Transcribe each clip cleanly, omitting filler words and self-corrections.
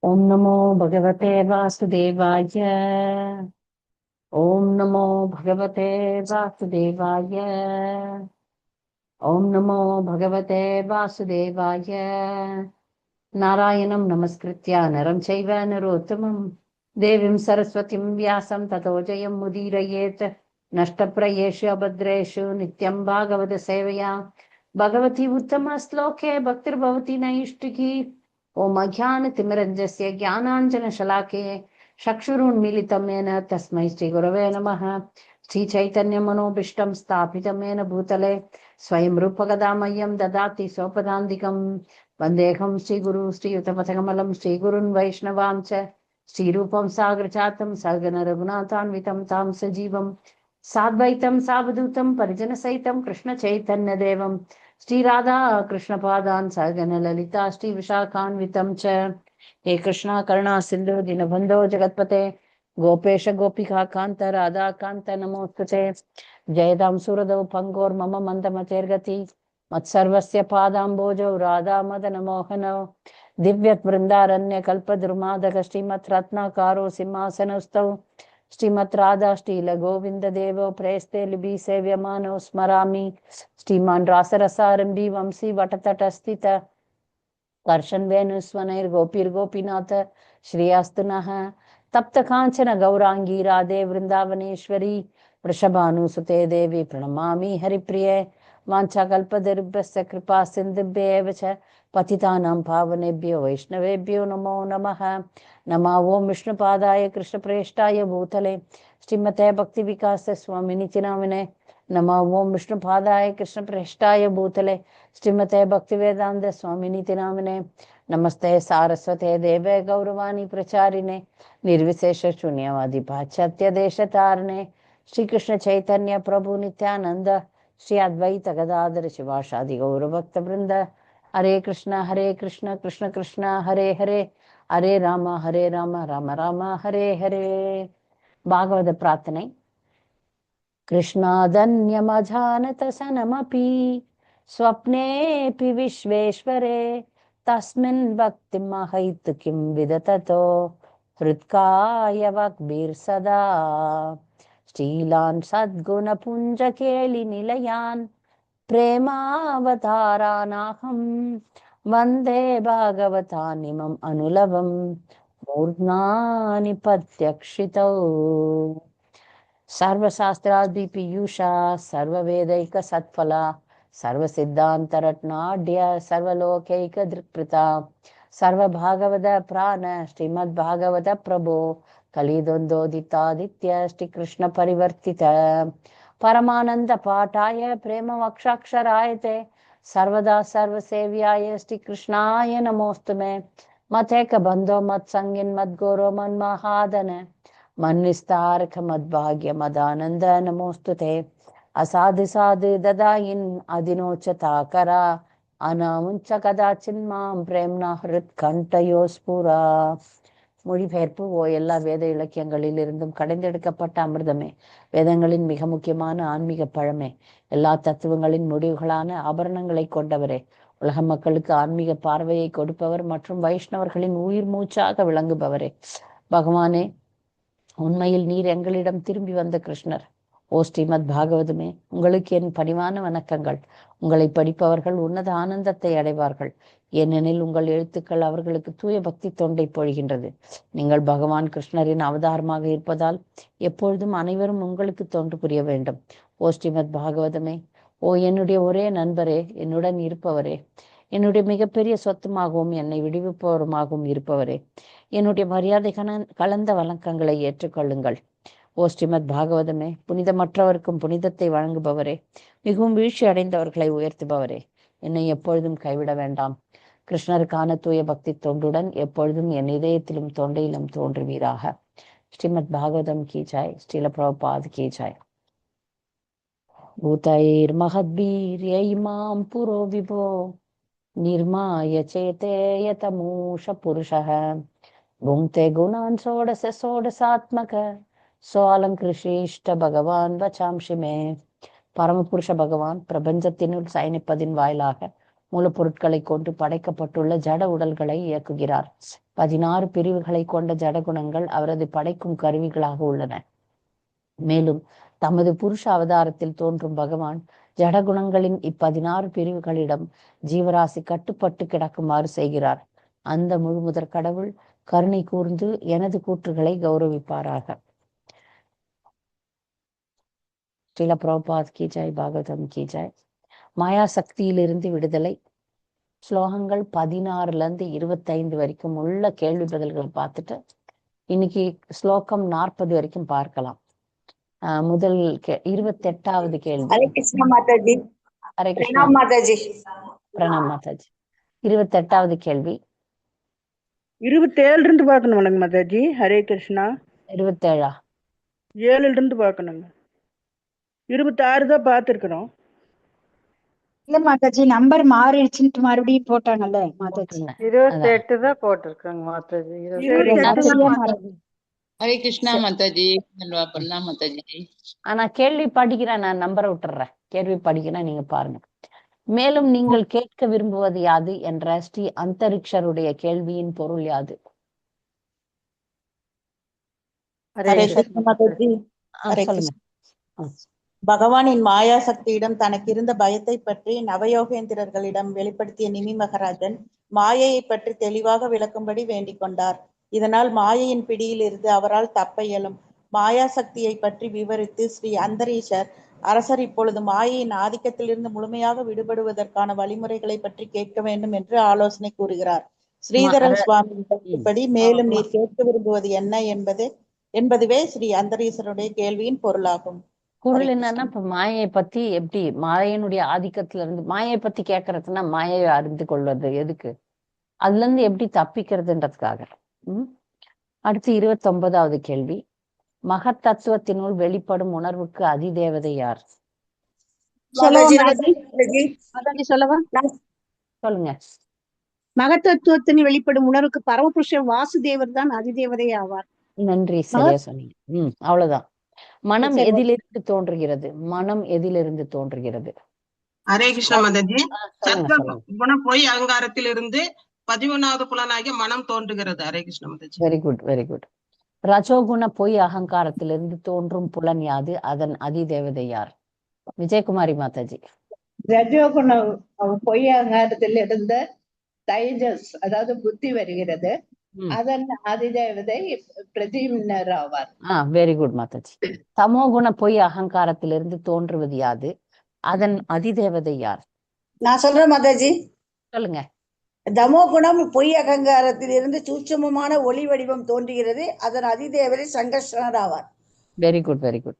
ओम नमो भगवते वासुदेवाय। ओम नमो भगवते वासुदेवाय। ओम नमो भगवते वासुदेवाय। नारायणं नमस्कृत्य नरं चैव नरोत्तमं देवीं सरस्वतीं व्यासं ततो जयं मुदीरयेत्। नष्टप्रायेषु अभद्रेषु नित्यं भागवत सेवया भगवती उत्तमश्लोके भक्तिर्भवति नैष्टिकी। ओम अज्ञानतिमिरञ्जस्य ज्ञानाञ्जनशलाके चक्षुरुन्मीलितं येन तस्मै श्रीगुरवे नमः। श्रीचैतन्यमनोभीष्टं स्थापितं येन भूतले स्वयं रूपकदामह्यं ददाति सोपदान्तिकम्। वन्देऽहं श्रीगुरु श्रीयुतपथकमलं श्रीगुरुन् वैष्णवां च श्रीरूपं साग्रजातं सगन रघुनाथान्वितं तां सजीवं साद्वैतं सावधूतं परिजनसहितं कृष्णचैतन्यदेवं श्रीराधा कृष्णपादान् सगन ललिता श्रीविशाखान्वितं च। हे कृष्णा करुणा सिन्धु दीनबन्धो जगत्पते गोपेश गोपिका कान्त राधा कान्त नमोस्तुते। जयदां सुरदौ पङ्गोर्मम मन्दमतेर्गति मत्सर्वस्य पादाम्बोजौ राधा मदन मोहनौ दिव्यवृन्दारण्यकल्पद्रुमादक श्रीमत् रत्नाकारो सिंहासनस्थौ श्रीमत् राधा श्रील गोविंद देवो प्रेस्ते लिबि सेव्यमानो स्मरामि श्रीमान् रासरसारम्भि वंशी वटतटस्थित कर्षन् वेणुस्वनैर्गोपीर्गोपीनाथ श्रियास्तु नः। तप्त कांचन गौरांगी राधे वृंदावनेश्वरी वृषभानुसुते देवी प्रणमामि हरिप्रिये। वाञ्छाकल्पतरुभ्यश्च कृपा सिन्धुभ्येव च पतितानां पावनेभ्यो वैष्णवेभ्यो नमो नमः। नमः ओं विष्णुपादाय कृष्णप्रेष्ठाय भूतले श्रीमते भक्तिविकास स्वामिनिति नामिने। नमः ओं विष्णुपादाय कृष्णप्रेष्ठाय भूतले श्रीमते भक्तिवेदांत स्वामिनिति नामिने। नमस्ते सारस्वते देवे गौरवाणी प्रचारिणे निर्विशेष शून्यवादी पाश्चात्य देशतारिणे। श्री कृष्ण चैतन्य प्रभु नित्यानंद श्री अद्वैत गदाधर शिवासादि गौरभक्त वृंद। हरे कृष्ण कृष्ण कृष्ण हरे हरे हरे राम राम राम हरे हरे। भागवत प्रार्थனை. कृष्णादन्यमजानत सनमपि स्वप्नेऽपि विश्वेश्वरे तस्मिन् भक्तिमहैतु किं विदततो हृत्काय वक्भिर्सदा। श्रीलान् सद्गुणपुञ्जकेलिनिलयान् प्रेमावतारानाहं वन्दे भागवतानिमम् अनुलवं मूर्ध्नानि पत्यक्षितौ। सर्वशास्त्रादिपीयूषा सर्ववेदैक सत्फला सर्वसिद्धान्तरत्नाढ्य सर्वलोकैक दृक्पृता सर्वभागवत प्राण श्रीमद्भागवत प्रभो कलिदोदितादित्य श्रीकृष्ण परिवर्तित परमानंद पाठाय प्रेम वक्षाक्षराय ते सर्वदा सर्वसेव्याय श्रीकृष्णाय नमोस्तुमे। मतेक बंधो मत संगिन मत गोरो मन महादन मन्निस्तारक मद्भाग्य मदानंद नमोस्तुते। असाधु साधु ददाइन अधिनोचताकरा अनामुंच कदाचिन्मां प्रेम्ना हृत्कण्ठयोस्फुरा. மொழிபெயர்ப்பு. ஓ எல்லா வேத இலக்கியங்களிலிருந்தும் கடைந்தெடுக்கப்பட்ட அமிர்தமே, வேதங்களின் மிக முக்கியமான ஆன்மீக பழமே, எல்லா தத்துவங்களின் முடிவுகளான ஆபரணங்களை கொண்டவரே, உலக மக்களுக்கு ஆன்மீக பார்வையை கொடுப்பவர் மற்றும் வைஷ்ணவர்களின் உயிர் மூச்சாக விளங்குபவரே, பகவானே, உண்மையில் நீர் எங்களிடம் திரும்பி வந்த கிருஷ்ணர். ஓ ஸ்ரீமத் பாகவதமே, உங்களுக்கு என் பணிவான வணக்கங்கள். உங்களை படிப்பவர்கள் உன்னத ஆனந்தத்தை அடைவார்கள், ஏனெனில் உங்கள் எழுத்துக்கள் அவர்களுக்கு தூய பக்தி தொண்டை பொழிகின்றது. நீங்கள் பகவான் கிருஷ்ணரின் அவதாரமாக இருப்பதால் எப்பொழுதும் அனைவரும் உங்களுக்கு தொண்டு புரிய வேண்டும். ஓ ஸ்ரீமத் பாகவதமே, ஓ என்னுடைய ஒரே நண்பரே, என்னுடன் இருப்பவரே, என்னுடைய மிகப்பெரிய சொத்துமாகவும் என்னை விடுவிப்பவருமாகவும் இருப்பவரே, என்னுடைய மரியாதை கலந்த வணக்கங்களை ஏற்றுக்கொள்ளுங்கள். ஓ ஸ்ரீமத் பாகவதமே, புனிதமற்றவருக்கும் புனிதத்தை வழங்குபவரே, மிகவும் வீழ்ச்சி அடைந்தவர்களை உயர்த்துபவரே, என்னை எப்பொழுதும் கைவிட வேண்டாம். கிருஷ்ணருக்கான தூய பக்தி தொண்டுடன் எப்பொழுதும் என் இதயத்திலும் தொண்டையிலும் தோன்றுவீராக. ஸ்ரீமத் பாகவதம் கீ ஜாய். ஸ்ரீல பிரபுபாத் கீ ஜாய். பூதைர் மகத்பீர் இமாம் புரோ விபோ निर्माय चेते यतमूष पुरुषः भुङ्क्ते गुणान् षोडश षोडशात्मक सोऽलङ्कृष्ट பகவான் வச்சாம்சி மே. பரமபுருஷ பகவான் பிரபஞ்சத்தினுள் சயனிப்பதின் வாயிலாக மூலப்பொருட்களை கொண்டு படைக்கப்பட்டுள்ள ஜட உடல்களை இயக்குகிறார். 16 பிரிவுகளை கொண்ட ஜடகுணங்கள் அவரது படைக்கும் கருவிகளாக உள்ளன. மேலும் தமது புருஷ அவதாரத்தில் தோன்றும் பகவான் ஜடகுணங்களின் 16 பிரிவுகளிடம் ஜீவராசி கட்டுப்பட்டு கிடக்குமாறு செய்கிறார். அந்த முழுமுதற் கடவுள் கருணை கூர்ந்து எனது கூற்றுகளை கௌரவிப்பாராக. ஸ்ரீல பிரபுபாத் கி ஜெய், பாகவதம் கி ஜெய். மாயா சக்தியிலிருந்து விடுதலை. ஸ்லோகங்கள் 16லேருந்து 25 வரைக்கும் உள்ள கேள்வி பதில்களை பார்த்துட்டு இன்னைக்கு ஸ்லோகம் 40 வரைக்கும் பார்க்கலாம். முதல் 28வது கேள்வி. ஹரே கிருஷ்ணா மாதாஜி. ஹரே கிருஷ்ணா மாதாஜி. பிரணாம் மாதாஜி. 28வது கேள்வி. 27 இருந்து பார்க்கணும் வணங்க மாதாஜி. ஹரே கிருஷ்ணா. 27 7 இருந்து பார்க்கணுங்க. 26 தான் பார்த்துருக்கிறோம். இல்ல மாதாஜி, நம்பர் மாறிடுச்சுன்னு மறுபடியும் போட்டாங்கல்ல மாதாஜி. 28 தான் போட்டிருக்காங்க மாதாஜி. ஹரே கிருஷ்ணா மாதாஜி. பண்ணலாம் மாதாஜி. ஆனா கேள்வி படிக்கிறேன், நான் நம்பரை விட்டுறேன். கேள்வி படிக்கிறேன், நீங்க பாருங்க. மேலும் நீங்கள் கேட்க விரும்புவது யாது என்ற ஸ்ரீ அந்தரிக்ஷருடைய கேள்வியின் பொருள் யாது? சொல்லுங்க. பகவானின் மாயா சக்தியிடம் தனக்கு இருந்த பயத்தை பற்றி நவயோகேந்திரர்களிடம் வெளிப்படுத்திய நிமி மகராஜன் மாயையை பற்றி தெளிவாக விளக்கும்படி வேண்டிக் கொண்டார். இதனால் மாயையின் பிடியிலிருந்து அவரால் தப்ப இயலும். மாயா சக்தியை பற்றி விவரித்து ஸ்ரீ அந்தரீஷர் அரசர் இப்பொழுது மாயையின் ஆதிக்கத்திலிருந்து முழுமையாக விடுபடுவதற்கான வழிமுறைகளை பற்றி கேட்க வேண்டும் என்று ஆலோசனை கூறுகிறார். ஸ்ரீதரன் சுவாமி மேலும் நீர் கேட்க விரும்புவது என்ன என்பதுவே ஸ்ரீ அந்தரீஷருடைய கேள்வியின் பொருளாகும். பொருள் என்னன்னா, இப்ப மாயை பத்தி எப்படி மாயையினுடைய ஆதிக்கத்துல இருந்து மாயை பத்தி கேட்கறதுன்னா மாயையை அறிந்து கொள்வது எதுக்கு, அதுல இருந்து எப்படி தப்பிக்கிறதுன்றதுக்காக. அடுத்து 29வது கேள்வி. மகத்தத்துவத்தினுள் வெளிப்படும் உணர்வுக்கு அதிதேவதை யார்? சொல்லுங்க. மகத்தத்துவத்தின் வெளிப்படும் உணர்வுக்கு பரமபுருஷ வாசுதேவர் தான் அதிதேவதை ஆவார். நன்றி, சரியா சொன்னீங்க. அவ்வளவுதான். மனம் எதிலிருந்து தோன்றுகிறது? மனம் எதிலிருந்து தோன்றுகிறது? ஹரே கிருஷ்ண மாதாஜி. சத்வ குண பொய் அகங்காரத்திலிருந்து 11வது புலனாகிய மனம் தோன்றுகிறது. ஹரே கிருஷ்ண மாதாஜி. Very good, very good. ரஜோகுண பொய் அகங்காரத்திலிருந்து தோன்றும் புலன் யாது? அதன் அதிதேவதை யார்? விஜயகுமாரி மாதாஜி. ரஜோகுண பொய் அகங்காரத்திலிருந்து தைஜஸ், அதாவது புத்தி வருகிறது. அதன் அதிதேவதை பிரதிமினர் ஆவார். Very good Mataji. தமோகுண பொய் அகங்காரத்திலிருந்து தோன்றுவது யாது? அதன் அதிதேவதை யார்? நான் சொல்றேன் மாதாஜி. சொல்லுங்க. தமோ குணம் பொய் அகங்காரத்திலிருந்து சூட்சமமான ஒளி வடிவம் தோன்றுகிறது. அதன் அதிதேவதை சங்கர்ஷனர் ஆவார். Very good, very good.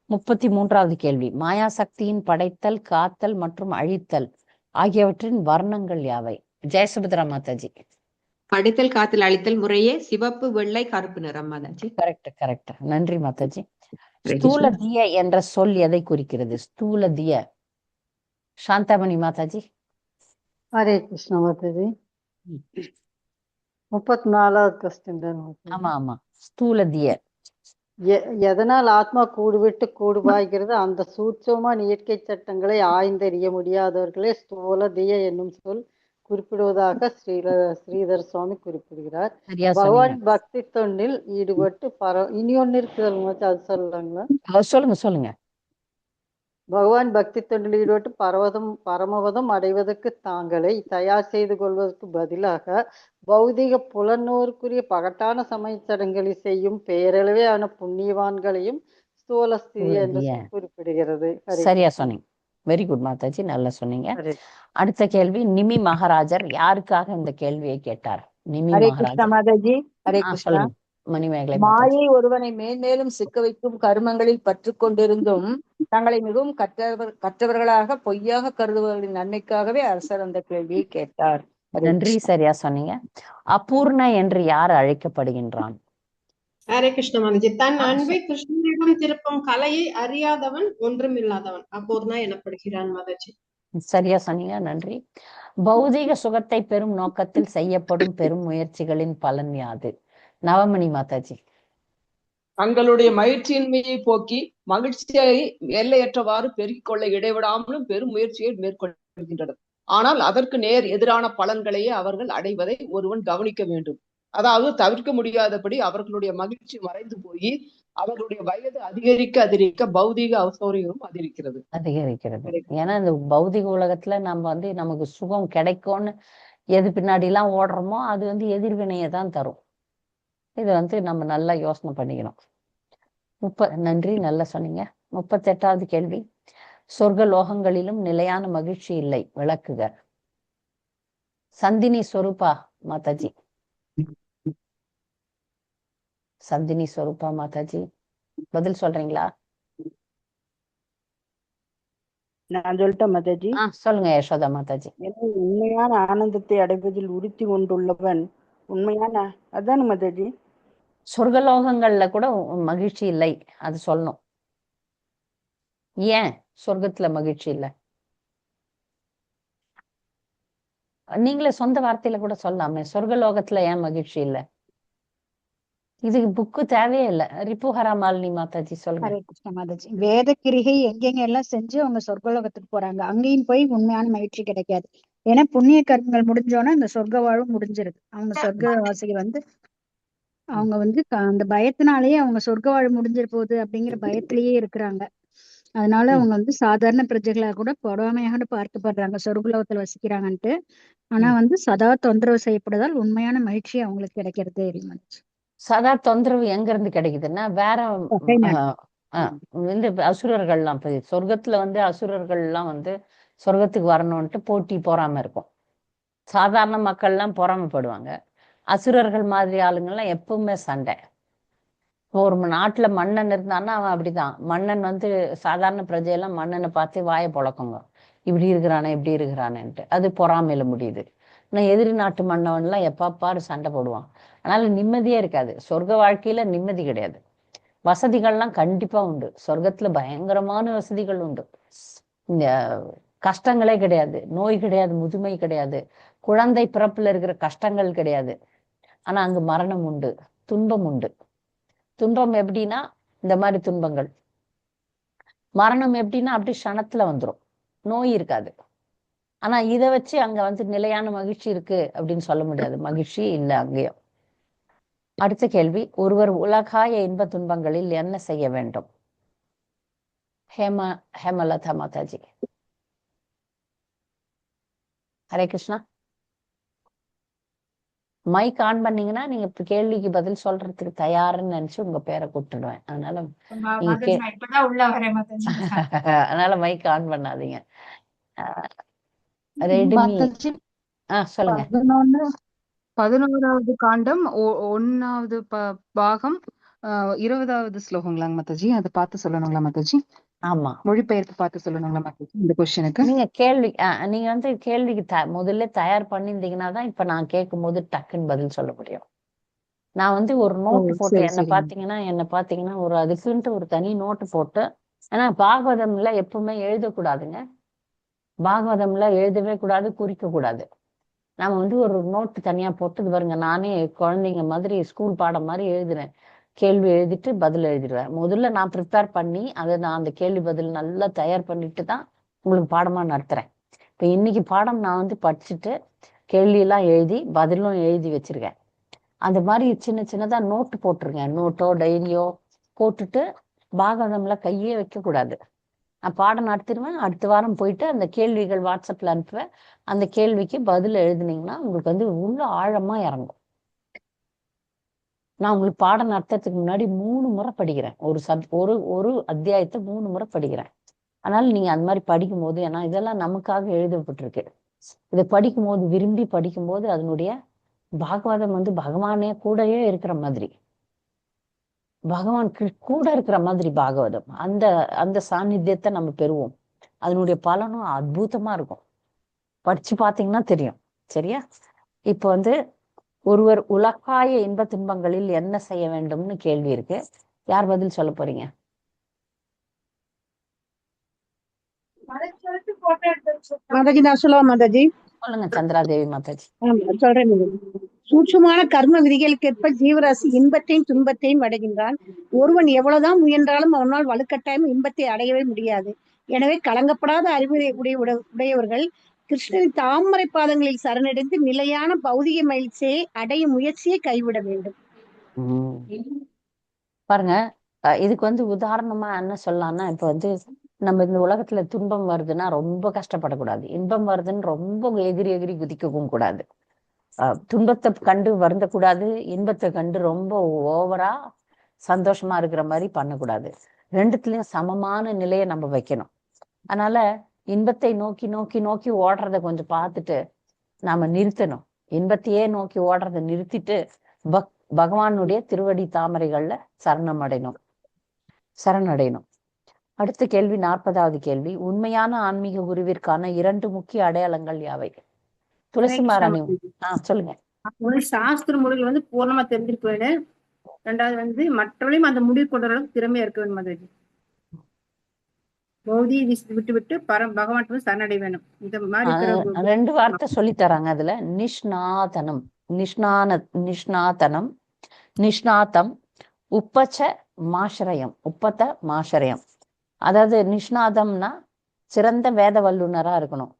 33வது கேள்வி. மாயா சக்தியின் படைத்தல், காத்தல் மற்றும் அழித்தல் ஆகியவற்றின் வர்ணங்கள் யாவை? ஜெயசுபத்ரா மாதாஜி. படைத்தல், காத்தல், அழித்தல் முறையே சிவப்பு, வெள்ளை, கருப்பு நிறம் மாதாஜி. Correct, correct. நன்றி மாதாஜி. ஸ்தூல திய என்ற சொல் எதை குறிக்கிறது? ஸ்தூல திய. சாந்தாமணி மாதாஜி. ஹரே கிருஷ்ண மாதாஜி. 34வது கொஸ்டின். ஆமா ஆமா. ஸ்தூல திய எதனால் ஆத்மா கூடு விட்டு கூடு பாய்கிறது? அந்த சூட்சமான இயற்கை சட்டங்களை ஆய்ந்தறிய முடியாதவர்களே ஸ்தூல திய என்னும் சொல் குறிப்பிடுவதாக ஸ்ரீதர் சுவாமி குறிப்பிடுகிறார். பகவான் பக்தி தொண்டில் ஈடுபட்டு இனியொன்னு இருக்குதல், அது சொல்லுங்களா? சொல்லுங்க சொல்லுங்க. பகவான் பக்தி தொண்டில் ஈடுபட்டு பரமபதம் அடைவதற்கு தாங்களை தயார் செய்து கொள்வதற்கு பதிலாக பௌதிக புலனோருக்குரிய பகட்டான சமய சடங்குகளை செய்யும் பேரளவையான புண்ணியவான்களையும் ஸ்தூல ஸ்திதி என்று குறிப்பிடுகிறது. சரியா சொன்னீங்க. வெரி குட் மாதாஜி, நல்லா சொன்னீங்க. அடுத்த கேள்வி. நிமி மகாராஜர் யாருக்காக இந்த கேள்வியை கேட்டார்? நிமி மாதாஜி. ஹரே கிருஷ்ணா. மணிமேகலை. மாயை ஒருவனை மேன்மேலும் சிக்க வைக்கும் கருமங்களில் பற்று கொண்டிருந்தும் தங்களை மிகவும் கற்றவர்களாக பொய்யாக கருதுபவர்களின் நன்மைக்காகவே அரசர் அந்த கேள்வியை கேட்டார். நன்றி, சரியா சொன்னீங்க. அபூர்ண என்று யார் அழைக்கப்படுகின்றான்? ஹரே கிருஷ்ண மாதாஜி. தன் அன்பை கிருஷ்ணனிடம் திருப்பும் கலையை அறியாதவன், ஒன்றும் இல்லாதவன் அபூர்ணா எனப்படுகிறான் மாதாஜி. சரியா சொன்னீங்க, நன்றி. பௌதிக சுகத்தை பெறும் நோக்கத்தில் செய்யப்படும் பெரும் முயற்சிகளின் பலன் யாது? நவமணி மாதாஜி. தங்களுடைய மகிழ்ச்சியின்மையை போக்கி மகிழ்ச்சியை எல்லையற்றவாறு பெருக்கிக் கொள்ள இடைவிடாமலும் பெரும் முயற்சியை மேற்கொள்கின்றனர். ஆனால் அதற்கு நேர் எதிரான பலன்களையே அவர்கள் அடைவதை ஒருவன் கவனிக்க வேண்டும். அதாவது தவிர்க்க முடியாதபடி அவர்களுடைய மகிழ்ச்சி மறைந்து போய் அவர்களுடைய வயது அதிகரிக்க அதிகரிக்க பௌதீக அசௌகரியமும் அதிகரிக்கிறது. ஏன்னா இந்த பௌதிக உலகத்துல நம்ம வந்து நமக்கு சுகம் கிடைக்கும்னு எது பின்னாடி எல்லாம் ஓடுறோமோ அது வந்து எதிர்வினையை தான் தரும். இது வந்து நம்ம நல்லா யோசனை பண்ணிக்கணும். நன்றி, நல்லா சொன்னீங்க. 38வது கேள்வி. சொர்க்க லோகங்களிலும் நிலையான மகிழ்ச்சி இல்லை, விளக்குக. சந்தினி ஸ்வரூபா மாதாஜி. சந்தினி ஸ்வரூபா மாதாஜி பதில் சொல்றீங்களா? நான் சொல்லிட்டேன் மாதாஜி. சொல்லுங்க யசோதா மாதாஜி. உண்மையான ஆனந்தத்தை அடைவதில் உறுதி கொண்டுள்ளவன் உண்மையான அதான மாதாஜி. சொர்க்கலோகங்கள்ல கூட மகிழ்ச்சி இல்லை, அது சொல்லணும். ஏன் சொர்க்கத்துல மகிழ்ச்சி இல்லை? நீங்களே சொந்த வார்த்தையில கூட சொல்லாமே, சொர்க்கலோகத்துல ஏன் மகிழ்ச்சி இல்லை? இதுக்கு புக்கு தேவையே இல்லை. ரிப்புஹரா மாலினி மாதாஜி சொல்லுங்க. ஹரே கிருஷ்ண மாதாஜி. வேத கிரிகை எங்கெங்க எல்லாம் செஞ்சு அவங்க சொர்க்கலோகத்துக்கு போறாங்க, அங்கேயும் போய் உண்மையான மகிழ்ச்சி கிடைக்காது. ஏன்னா புண்ணிய கர்மங்கள் முடிஞ்சோன்னா அந்த சொர்க்க வாழ்வும் முடிஞ்சிருது. அவங்க சொர்க்கவாசிகள் வந்து அவங்க வந்து அந்த பயத்தினாலேயே அவங்க சொர்க்க வாழ்வு முடிஞ்சிட போகுது அப்படிங்கிற பயத்திலேயே இருக்கிறாங்க. அதனால அவங்க வந்து சாதாரண பிரஜைகளா கூட பொறாமையாக பார்க்கப்படுறாங்க சொர்க்கலோகத்துல வசிக்கிறாங்கன்ட்டு. ஆனா வந்து சதா தொந்தரவு செய்யப்படுவதால் உண்மையான மகிழ்ச்சி அவங்களுக்கு கிடைக்கிறதே இல்லை. சதா தொந்தரவு எங்க இருந்து கிடைக்குதுன்னா வேற இந்த அசுரர்கள்லாம் சொர்க்கத்துல வந்து அசுரர்கள்லாம் வந்து சொர்க்கத்துக்கு வரணும்ட்டு போட்டி பொறாம இருக்கும். சாதாரண மக்கள்லாம் பொறாமப்படுவாங்க. அசுரர்கள் மாதிரி ஆளுங்கள்லாம் எப்பவுமே சண்டை. ஒரு நாட்டுல மன்னன் இருந்தான்னா அவன் அப்படிதான். மன்னன் வந்து சாதாரண பிரஜையெல்லாம் மன்னனை பார்த்து வாயை பொழக்குங்க, இப்படி இருக்கிறானே இப்படி இருக்கிறானேன்ட்டு. அது பொறாமையில முடியுது. ஆனால் எதிரி நாட்டு மன்னவன்லாம் எப்பப்பாரு சண்டை போடுவான். அதனால நிம்மதியே இருக்காது. சொர்க்க வாழ்க்கையில நிம்மதி கிடையாது. வசதிகள்லாம் கண்டிப்பா உண்டு. சொர்க்கத்துல பயங்கரமான வசதிகள் உண்டு. இந்த கஷ்டங்களே கிடையாது, நோய் கிடையாது, முதுமை கிடையாது, குழந்தை பிறப்புல இருக்கிற கஷ்டங்கள் கிடையாது. ஆனா அங்கு மரணம் உண்டு, துன்பம் உண்டு. துன்பம் எப்படின்னா இந்த மாதிரி துன்பங்கள். மரணம் எப்படின்னா அப்படி க்ஷணத்துல வந்துடும். நோய் இருக்காது. ஆனா இதை வச்சு அங்க வந்து நிலையான மகிழ்ச்சி இருக்கு அப்படின்னு சொல்ல முடியாது. மகிழ்ச்சி இல்லை அங்கேயும். அடுத்த கேள்வி. ஒருவர் உலகாய இன்ப துன்பங்களில் என்ன செய்ய வேண்டும்? ஹேமலதா மாதாஜி. ஹரே கிருஷ்ணா. மைக் ஆன் பண்ணீங்கன்னா நீங்க கேள்விக்கு பதில் சொல்றதுக்கு தயாருன்னு நினைச்சு உங்க பேரை கூப்பிட்டுடுவேன். அதனால அதனால மைக் ஆன் பண்ணாதீங்க. சொல்லுங்க. 11வது காண்டம் 1வது பாகம் 20வது ஸ்லோகங்களாங்க மாதாஜி. அதை பார்த்து சொல்லணுங்களா மாதாஜி? ஆமா, மொழிபெயர்ப்பு பார்த்து சொல்லணுங்களா மாதாஜி இந்த கொஸ்டினுக்கு? நீங்க நீங்க வந்து கேள்விக்கு முதல்ல தயார் பண்ணிருந்தீங்கன்னா தான் இப்ப நான் கேட்கும் போது டக்குன்னு பதில் சொல்ல முடியும். நான் வந்து ஒரு நோட்டு போட்டு என்ன பாத்தீங்கன்னா ஒரு அதுக்குன்ட்டு ஒரு தனி நோட்டு போட்டு. ஏன்னா பாகவதம்ல எப்பவுமே எழுதக்கூடாதுங்க. பாகவதம்ல எழுதவே கூடாது, குறிக்க கூடாது. நம்ம வந்து ஒரு நோட்டு தனியா போட்டு பாருங்க. நானே குழந்தைங்க மாதிரி ஸ்கூல் பாடம் மாதிரி எழுதுறேன். கேள்வி எழுதிட்டு பதில் எழுதிடுவேன். முதல்ல நான் ப்ரிப்பேர் பண்ணி அதை நான் அந்த கேள்வி பதில் நல்லா தயார் பண்ணிட்டு தான் உங்களுக்கு பாடமா நடத்துறேன். இப்போ இன்னைக்கு பாடம் நான் வந்து படிச்சுட்டு கேள்வியெல்லாம் எழுதி பதிலும் எழுதி வச்சிருக்கேன். அந்த மாதிரி சின்ன சின்னதா நோட்டு போட்டிருக்கேன். நோட்டோ டைரியோ போட்டுட்டு பாகவதம்ல கையே வைக்கக்கூடாது. நான் பாடம் நடத்திடுவேன். அடுத்த வாரம் போயிட்டு அந்த கேள்விகள் வாட்ஸ்அப்ல அனுப்புவேன். அந்த கேள்விக்கு பதில் எழுதுனீங்கன்னா உங்களுக்கு வந்து உள்ள ஆழமா இறங்கும். நான் உங்களுக்கு பாடம் நடத்துறதுக்கு முன்னாடி 3 முறை படிக்கிறேன். ஒரு அத்தியாயத்தை 3 முறை படிக்கிறேன். அதனால நீங்க அந்த மாதிரி படிக்கும் போது, ஏன்னா இதெல்லாம் நமக்காக எழுதப்பட்டிருக்கு. இதை படிக்கும் போது விரும்பி படிக்கும் போது அதனுடைய பாகவதம் வந்து பகவானே கூடயே இருக்கிற மாதிரி, பகவான் கூட இருக்கிற மாதிரி பாகவதம். அந்த சாநித்தியத்தை நம்ம பெறுவோம். அதனுடைய பலனும் அற்புதமா இருக்கும். படிச்சு பார்த்தீங்கன்னா தெரியும். சரியா? இப்போ வந்து ஒருவர் உலகாய இன்ப துன்பங்களில் என்ன செய்ய வேண்டும்னு கேள்வி இருக்கு. யார் பதில் சொல்ல போறீங்க? மாதாஜி நான் சொல்லுவா மாதாஜி. சொல்லுங்க சந்திராதேவி மாதாஜி. சொல்றேன். சூட்சுமான கர்ம விதிகளுக்கேற்ப ஜீவராசி இன்பத்தையும் துன்பத்தையும் அடைகின்றான். ஒருவன் எவ்வளவுதான் முயன்றாலும் அவனால் வலுக்கட்டாயம் இன்பத்தை அடையவே முடியாது. எனவே கலங்கப்படாத அறிவுரை உடையவர்கள் கிருஷ்ணரின் தாமரை பாதங்களில் சரணடைந்து நிலையான பௌதிக மகிழ்ச்சியை அடையும் முயற்சியை கைவிட வேண்டும். பாருங்க, இதுக்கு வந்து உதாரணமா என்ன சொல்லலாம்னா, இப்ப வந்து நம்ம இந்த உலகத்துல துன்பம் வருதுன்னா ரொம்ப கஷ்டப்படக்கூடாது, இன்பம் வருதுன்னு ரொம்ப எகிரி எகிரி குதிக்கவும் கூடாது. துன்பத்தை கண்டு வருந்தக்கூடாது, இன்பத்தை கண்டு ரொம்ப ஓவரா சந்தோஷமா இருக்கிற மாதிரி பண்ணக்கூடாது. ரெண்டுத்துலயும் சமமான நிலையை நம்ம வைக்கணும். அதனால இன்பத்தை நோக்கி நோக்கி நோக்கி ஓடுறத கொஞ்சம் பார்த்துட்டு நாம நிறுத்தணும். இன்பத்தையே நோக்கி ஓடுறதை நிறுத்திட்டு பகவானுடைய திருவடி தாமரைகள்ல சரணடையணும். அடுத்த கேள்வி 40வது கேள்வி. உண்மையான ஆன்மீக குருவிற்கான 2 முக்கிய அடையாளங்கள் யாவை? துளசி மாராணி சொல்லுங்க. சாஸ்திர முறைகள் வந்து பூர்ணமா தெரிஞ்சிருக்க வேண்டும். 2வது வந்து மற்றவர்களையும் அந்த முடிவு கொண்ட அளவுக்கு திறமையா இருக்க வேண்டும். மாதாஜி பௌதிக விட்டு விட்டு பகவான் சரணடை வேணும். இந்த மாதிரி 2 வார்த்தை சொல்லி தராங்க அதுல. நிஷ்ணாதம் உப்பச்ச மாஷரயம். அதாவது நிஷ்ணாதம்னா சிறந்த வேத வல்லுனரா இருக்கணும்,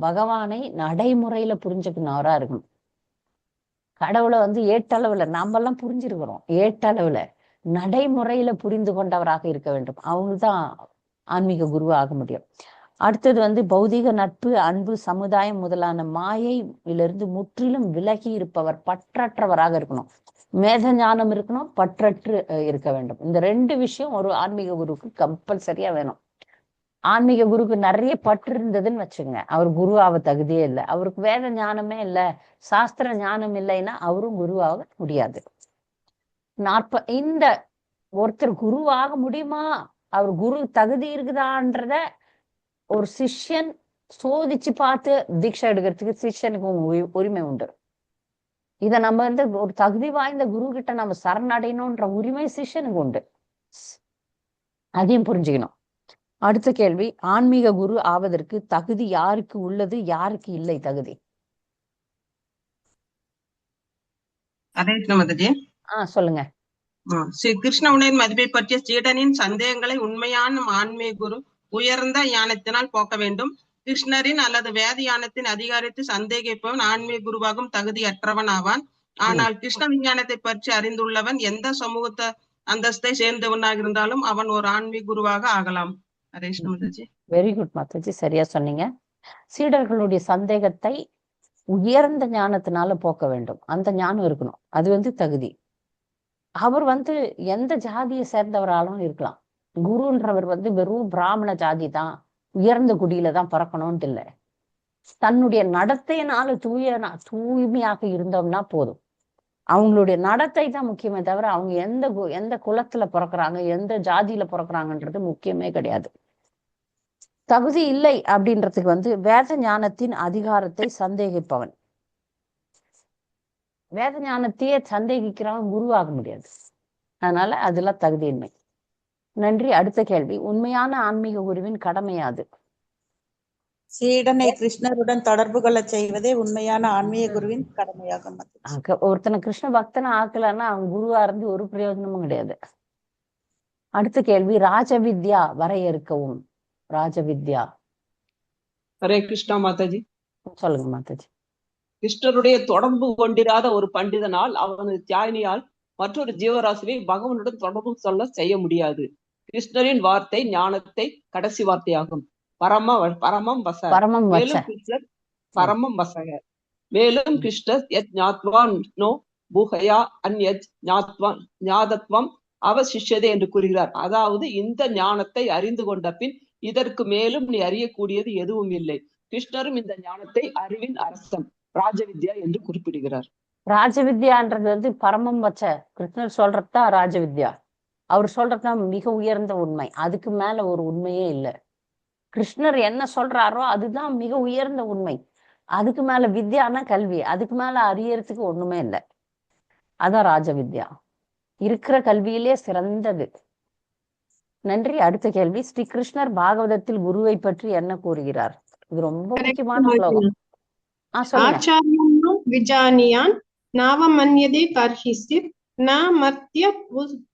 பகவானை நடைமுறையில புரிஞ்சுக்கணவரா இருக்கணும். கடவுளை வந்து ஏட்டளவுல நாமெல்லாம் புரிஞ்சிருக்கிறோம், ஏட்டளவுல நடைமுறையில புரிந்து கொண்டவராக இருக்க வேண்டும். அவங்கதான் ஆன்மீக குருவா ஆக முடியும். அடுத்தது வந்து பௌதிக நட்பு, அன்பு, சமுதாயம் முதலான மாயையிலிருந்து முற்றிலும் விலகி இருப்பவர், பற்றற்றவராக இருக்கணும். மேத ஞானம் இருக்கணும், பற்றற்று இருக்க வேண்டும். இந்த 2 விஷயம் ஒரு ஆன்மீக குருவுக்கு கம்பல்சரியா வேணும். ஆன்மீக குருக்கு நிறைய பற்று இருந்ததுன்னு வச்சுங்க, அவர் குருவாக தகுதியே இல்லை. அவருக்கு வேத ஞானமே இல்லை, சாஸ்திர ஞானம் இல்லைன்னா அவரும் குருவாக முடியாது. இந்த ஒருத்தர் குருவாக முடியுமா, அவர் குரு தகுதி இருக்குதான்றத ஒரு சிஷ்யன் சோதிச்சு பார்த்து தீட்சை எடுக்கிறதுக்கு சிஷ்யனுக்கு உரிமை உண்டு. இத நம்ம வந்து ஒரு தகுதி வாய்ந்த குரு கிட்ட நம்ம சரணடையணும்ன்ற உரிமை சிஷ்யனுக்கு உண்டு. அதையும் புரிஞ்சுக்கணும். அடுத்த கேள்வி. ஆன்மீக குரு ஆவதற்கு தகுதி யாருக்கு உள்ளது, யாருக்கு இல்லை தகுதி? சொல்லுங்க. ஸ்ரீ கிருஷ்ண உணரின் மதிப்பை பற்றிய சீடனின் சந்தேகங்களை உண்மையான ஆன்மீக குரு உயர்ந்த ஞானத்தினால் போக்க வேண்டும். கிருஷ்ணரின் அல்லது வேத ஞானத்தின் அதிகாரத்தை சந்தேகிப்பவன் ஆன்மீக குருவாகும் தகுதியற்றவன் ஆவான். ஆனால் கிருஷ்ண விஞ்ஞானத்தை பற்றி அறிந்துள்ளவன் எந்த சமூகத்தை அந்தஸ்தை சேர்ந்தவனாக இருந்தாலும் அவன் ஒரு ஆன்மீக குருவாக ஆகலாம். வெரி குட் மாதாஜி, சரியா சொன்னீங்க. சீடர்களுடைய சந்தேகத்தை உயர்ந்த ஞானத்தினால போக்க வேண்டும். அந்த ஞானம் இருக்கணும், அது வந்து தகுதி. அவர் வந்து எந்த ஜாதியை சேர்ந்தவராலும் இருக்கலாம். குருன்றவர் வந்து வெறும் பிராமண ஜாதி தான், உயர்ந்த குடியில தான் பிறக்கணும்ட்டு இல்லை. தன்னுடைய நடத்தையினால தூய்மையாக இருந்தோம்னா போதும். அவங்களுடைய நடத்தை தான் முக்கியமே தவிர அவங்க எந்த குலத்துல பிறக்குறாங்க, எந்த ஜாதியில பிறக்குறாங்கன்றது முக்கியமே கிடையாது. தகுதி இல்லை அப்படின்றதுக்கு வந்து வேத ஞானத்தின் அதிகாரத்தை சந்தேகிப்பவன், வேத ஞானத்தையே சந்தேகிக்கிறவன் குருவாக முடியாது. அதனால அதெல்லாம் தகுதியின்மை. நன்றி. அடுத்த கேள்வி. உண்மையான ஆன்மீக குருவின் கடமையாது? சீடனை கிருஷ்ணருடன் தொடர்பு கொள்ள செய்வதே உண்மையான ஆன்மீக குருவின் கடமையாகும். ஒருத்தனை கிருஷ்ண பக்தனை ஆக்கலன்னா அவன் குருவா இருந்து ஒரு பிரயோஜனமும் கிடையாது. அடுத்த கேள்வி. ராஜவித்யா வரையறுக்கவும். ராஜவித்யா. ஹரே கிருஷ்ணா மாதாஜி. சொல்லுங்க மாதாஜி. கிருஷ்ணருடைய தொடர்பு கொண்டிராத ஒரு பண்டிதனால் அவனது தியானியால் மற்றொரு ஜீவராசியை பகவானுடன் தொடர்பு சொல்ல செய்ய முடியாது. கிருஷ்ணரின் வார்த்தை ஞானத்தை கடைசி வார்த்தையாகும். பரமம் வசக. மேலும் கிருஷ்ணர் யத் ஞாத்வான் நோ பூஹயா அன்யத் ஞாதத்வம் அவசிஷ்யதே என்று கூறுகிறார். அதாவது இந்த ஞானத்தை அறிந்து கொண்ட பின் இதற்கு மேலும் நீ அறியக்கூடியது எதுவும் இல்லை. கிருஷ்ணரும் இந்த ஞானத்தை அறிவின் அரசன் ராஜவித்யா என்று குறிப்பிடுகிறார். ராஜவித்யான்றது வந்து பரமம் வச்ச கிருஷ்ணர் சொல்றதுதான் ராஜவித்யா. அவர் சொல்றதுதான் மிக உயர்ந்த உண்மை. அதுக்கு மேல ஒரு உண்மையே இல்லை. கிருஷ்ணர் என்ன சொல்றாரோ அதுதான் மிக உயர்ந்த உண்மை. அதுக்கு மேல வித்யானா கல்வி, அதுக்கு மேல அறியறதுக்கு ஒண்ணுமே இல்லை. அதான் ராஜவித்யா, இருக்கிற கல்வியிலே சிறந்தது. நன்றி. அடுத்த கேள்வி. ஸ்ரீ கிருஷ்ணர் பாகவதத்தில் குருவை பற்றி என்ன கூறுகிறார்? இது ரொம்ப முக்கியமான ஸ்லோகம். ஆச்சார்யம் விஜானியான் நாவமன்யதே கர்ஹிஸ்தித் ந மர்த்ய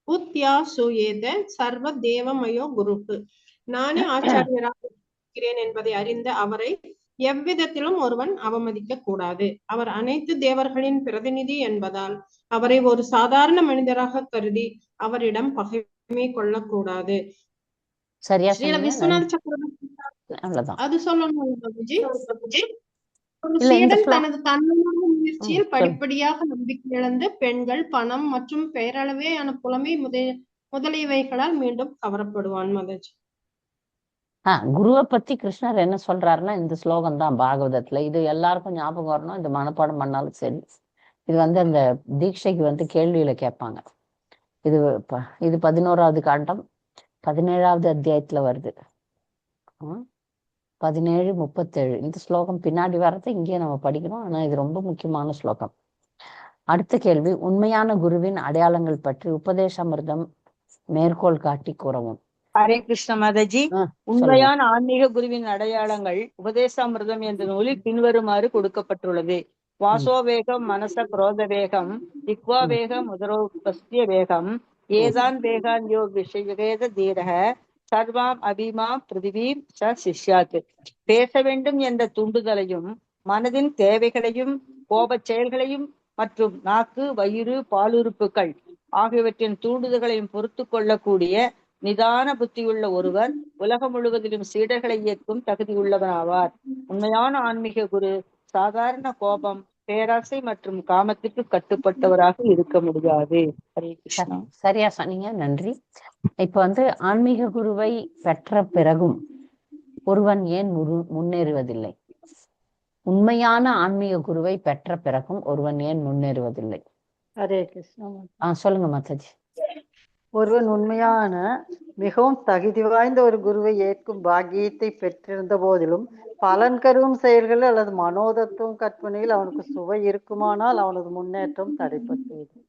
புத்யாசூயேத சர்வ தேவமயோ குருஹு. நானே ஆச்சாரியராக இருக்கிறேன் என்பதை அறிந்த அவரை எவ்விதத்திலும் ஒருவன் அவமதிக்க கூடாது. அவர் அனைத்து தேவர்களின் பிரதிநிதி என்பதால் அவரை ஒரு சாதாரண மனிதராக கருதி அவரிடம் பகைமை கொள்ளக்கூடாது. சரியா ஸ்ரீல சொன்னீங்க, விஸ்வநாத நன்றி. சக்கரவர்த்தி அவ்வளவுதான். அது சொல்லணும் பாபுஜி. ஒரு இல்ல இந்த சீடன் ஸ்லோ தனது தன்மான முயற்சியில் சொல்லு. படிப்படியாக நம்பிக்கை இழந்து பெண்கள், பணம் மற்றும் பெயரளவேயான புலமை முதலியவைகளால் மீண்டும் கவரப்படுவான் மாதாஜி. குருவை பத்தி கிருஷ்ணர் என்ன சொல்றாருன்னா இந்த ஸ்லோகம் தான் பாகவதத்துல. இது எல்லாருக்கும் ஞாபகம் வரணும், இது மனப்பாடம் பண்ணாலும் சரி. இது அந்த தீட்சைக்கு கேள்வியில கேட்பாங்க. இது 11வது காண்டம் 17வது அத்தியாயத்துல வருது. 17:37 இந்த ஸ்லோகம் பின்னாடி வர்றது இங்கே நம்ம படிக்கணும். ஆனா இது ரொம்ப முக்கியமான ஸ்லோகம். அடுத்த கேள்வி, உண்மையான குருவின் அடையாளங்கள் பற்றி உபதேசாமிர்தம் மேற்கோள் காட்டி கூறவும். ஹரே கிருஷ்ண மாதாஜி. சொல்லுங்க. உண்மையான ஆன்மீக குருவின் அடையாளங்கள் உபதேசாமிர்தம் என்ற நூலில் பின்வருமாறு கொடுக்கப்பட்டுள்ளது. வாசோவேகம் மனச குரோத வேகம் திக்வா வேகம் முதரோபஸ்திய வேகம் ஏதான் வேகான் யோ விஷயவேத தீரக சர்வாம் அபிமாம் பிருதிவீம் ச சிஷ்யாத். பேச வேண்டும் என்ற தூண்டுதலையும் மனதின் தேவைகளையும் கோபச் செயல்களையும் மற்றும் நாக்கு, வயிறு, பாலுறுப்புகள் ஆகியவற்றின் தூண்டுதல்களையும் பொறுத்து கொள்ளக்கூடிய நிதான புத்தியுள்ள ஒருவர் உலகம் முழுவதிலும் சீடர்களை ஏற்கும் தகுதியுள்ளவர் ஆவார். உண்மையான ஆன்மீக குரு சாதாரண கோபம், பேராசை மற்றும் காமத்திற்கு கட்டுப்பட்டவராக இருக்க முடியாது. ஹரே கிருஷ்ணா. சரியா சொன்னீங்க, நன்றி. இப்ப ஆன்மீக குருவை பெற்ற பிறகும் ஒருவன் ஏன் முன்னேறுவதில்லை? உண்மையான ஆன்மீக குருவை பெற்ற பிறகும் ஒருவன் ஏன் முன்னேறுவதில்லை? ஹரே கிருஷ்ணா. சொல்லுங்க மாதாஜி. ஒருவன் உண்மையான மிகவும் தகுதி வாய்ந்த ஒரு குருவை ஏற்கும் பாக்கியத்தை பெற்றிருந்த போதிலும் பலன் கருவும் செயல்கள் அல்லது மனோதத்துவம் கற்பனையில் அவனுக்கு சுவை இருக்குமானால் அவனது முன்னேற்றம் தடைப்பட்டுவிடும்.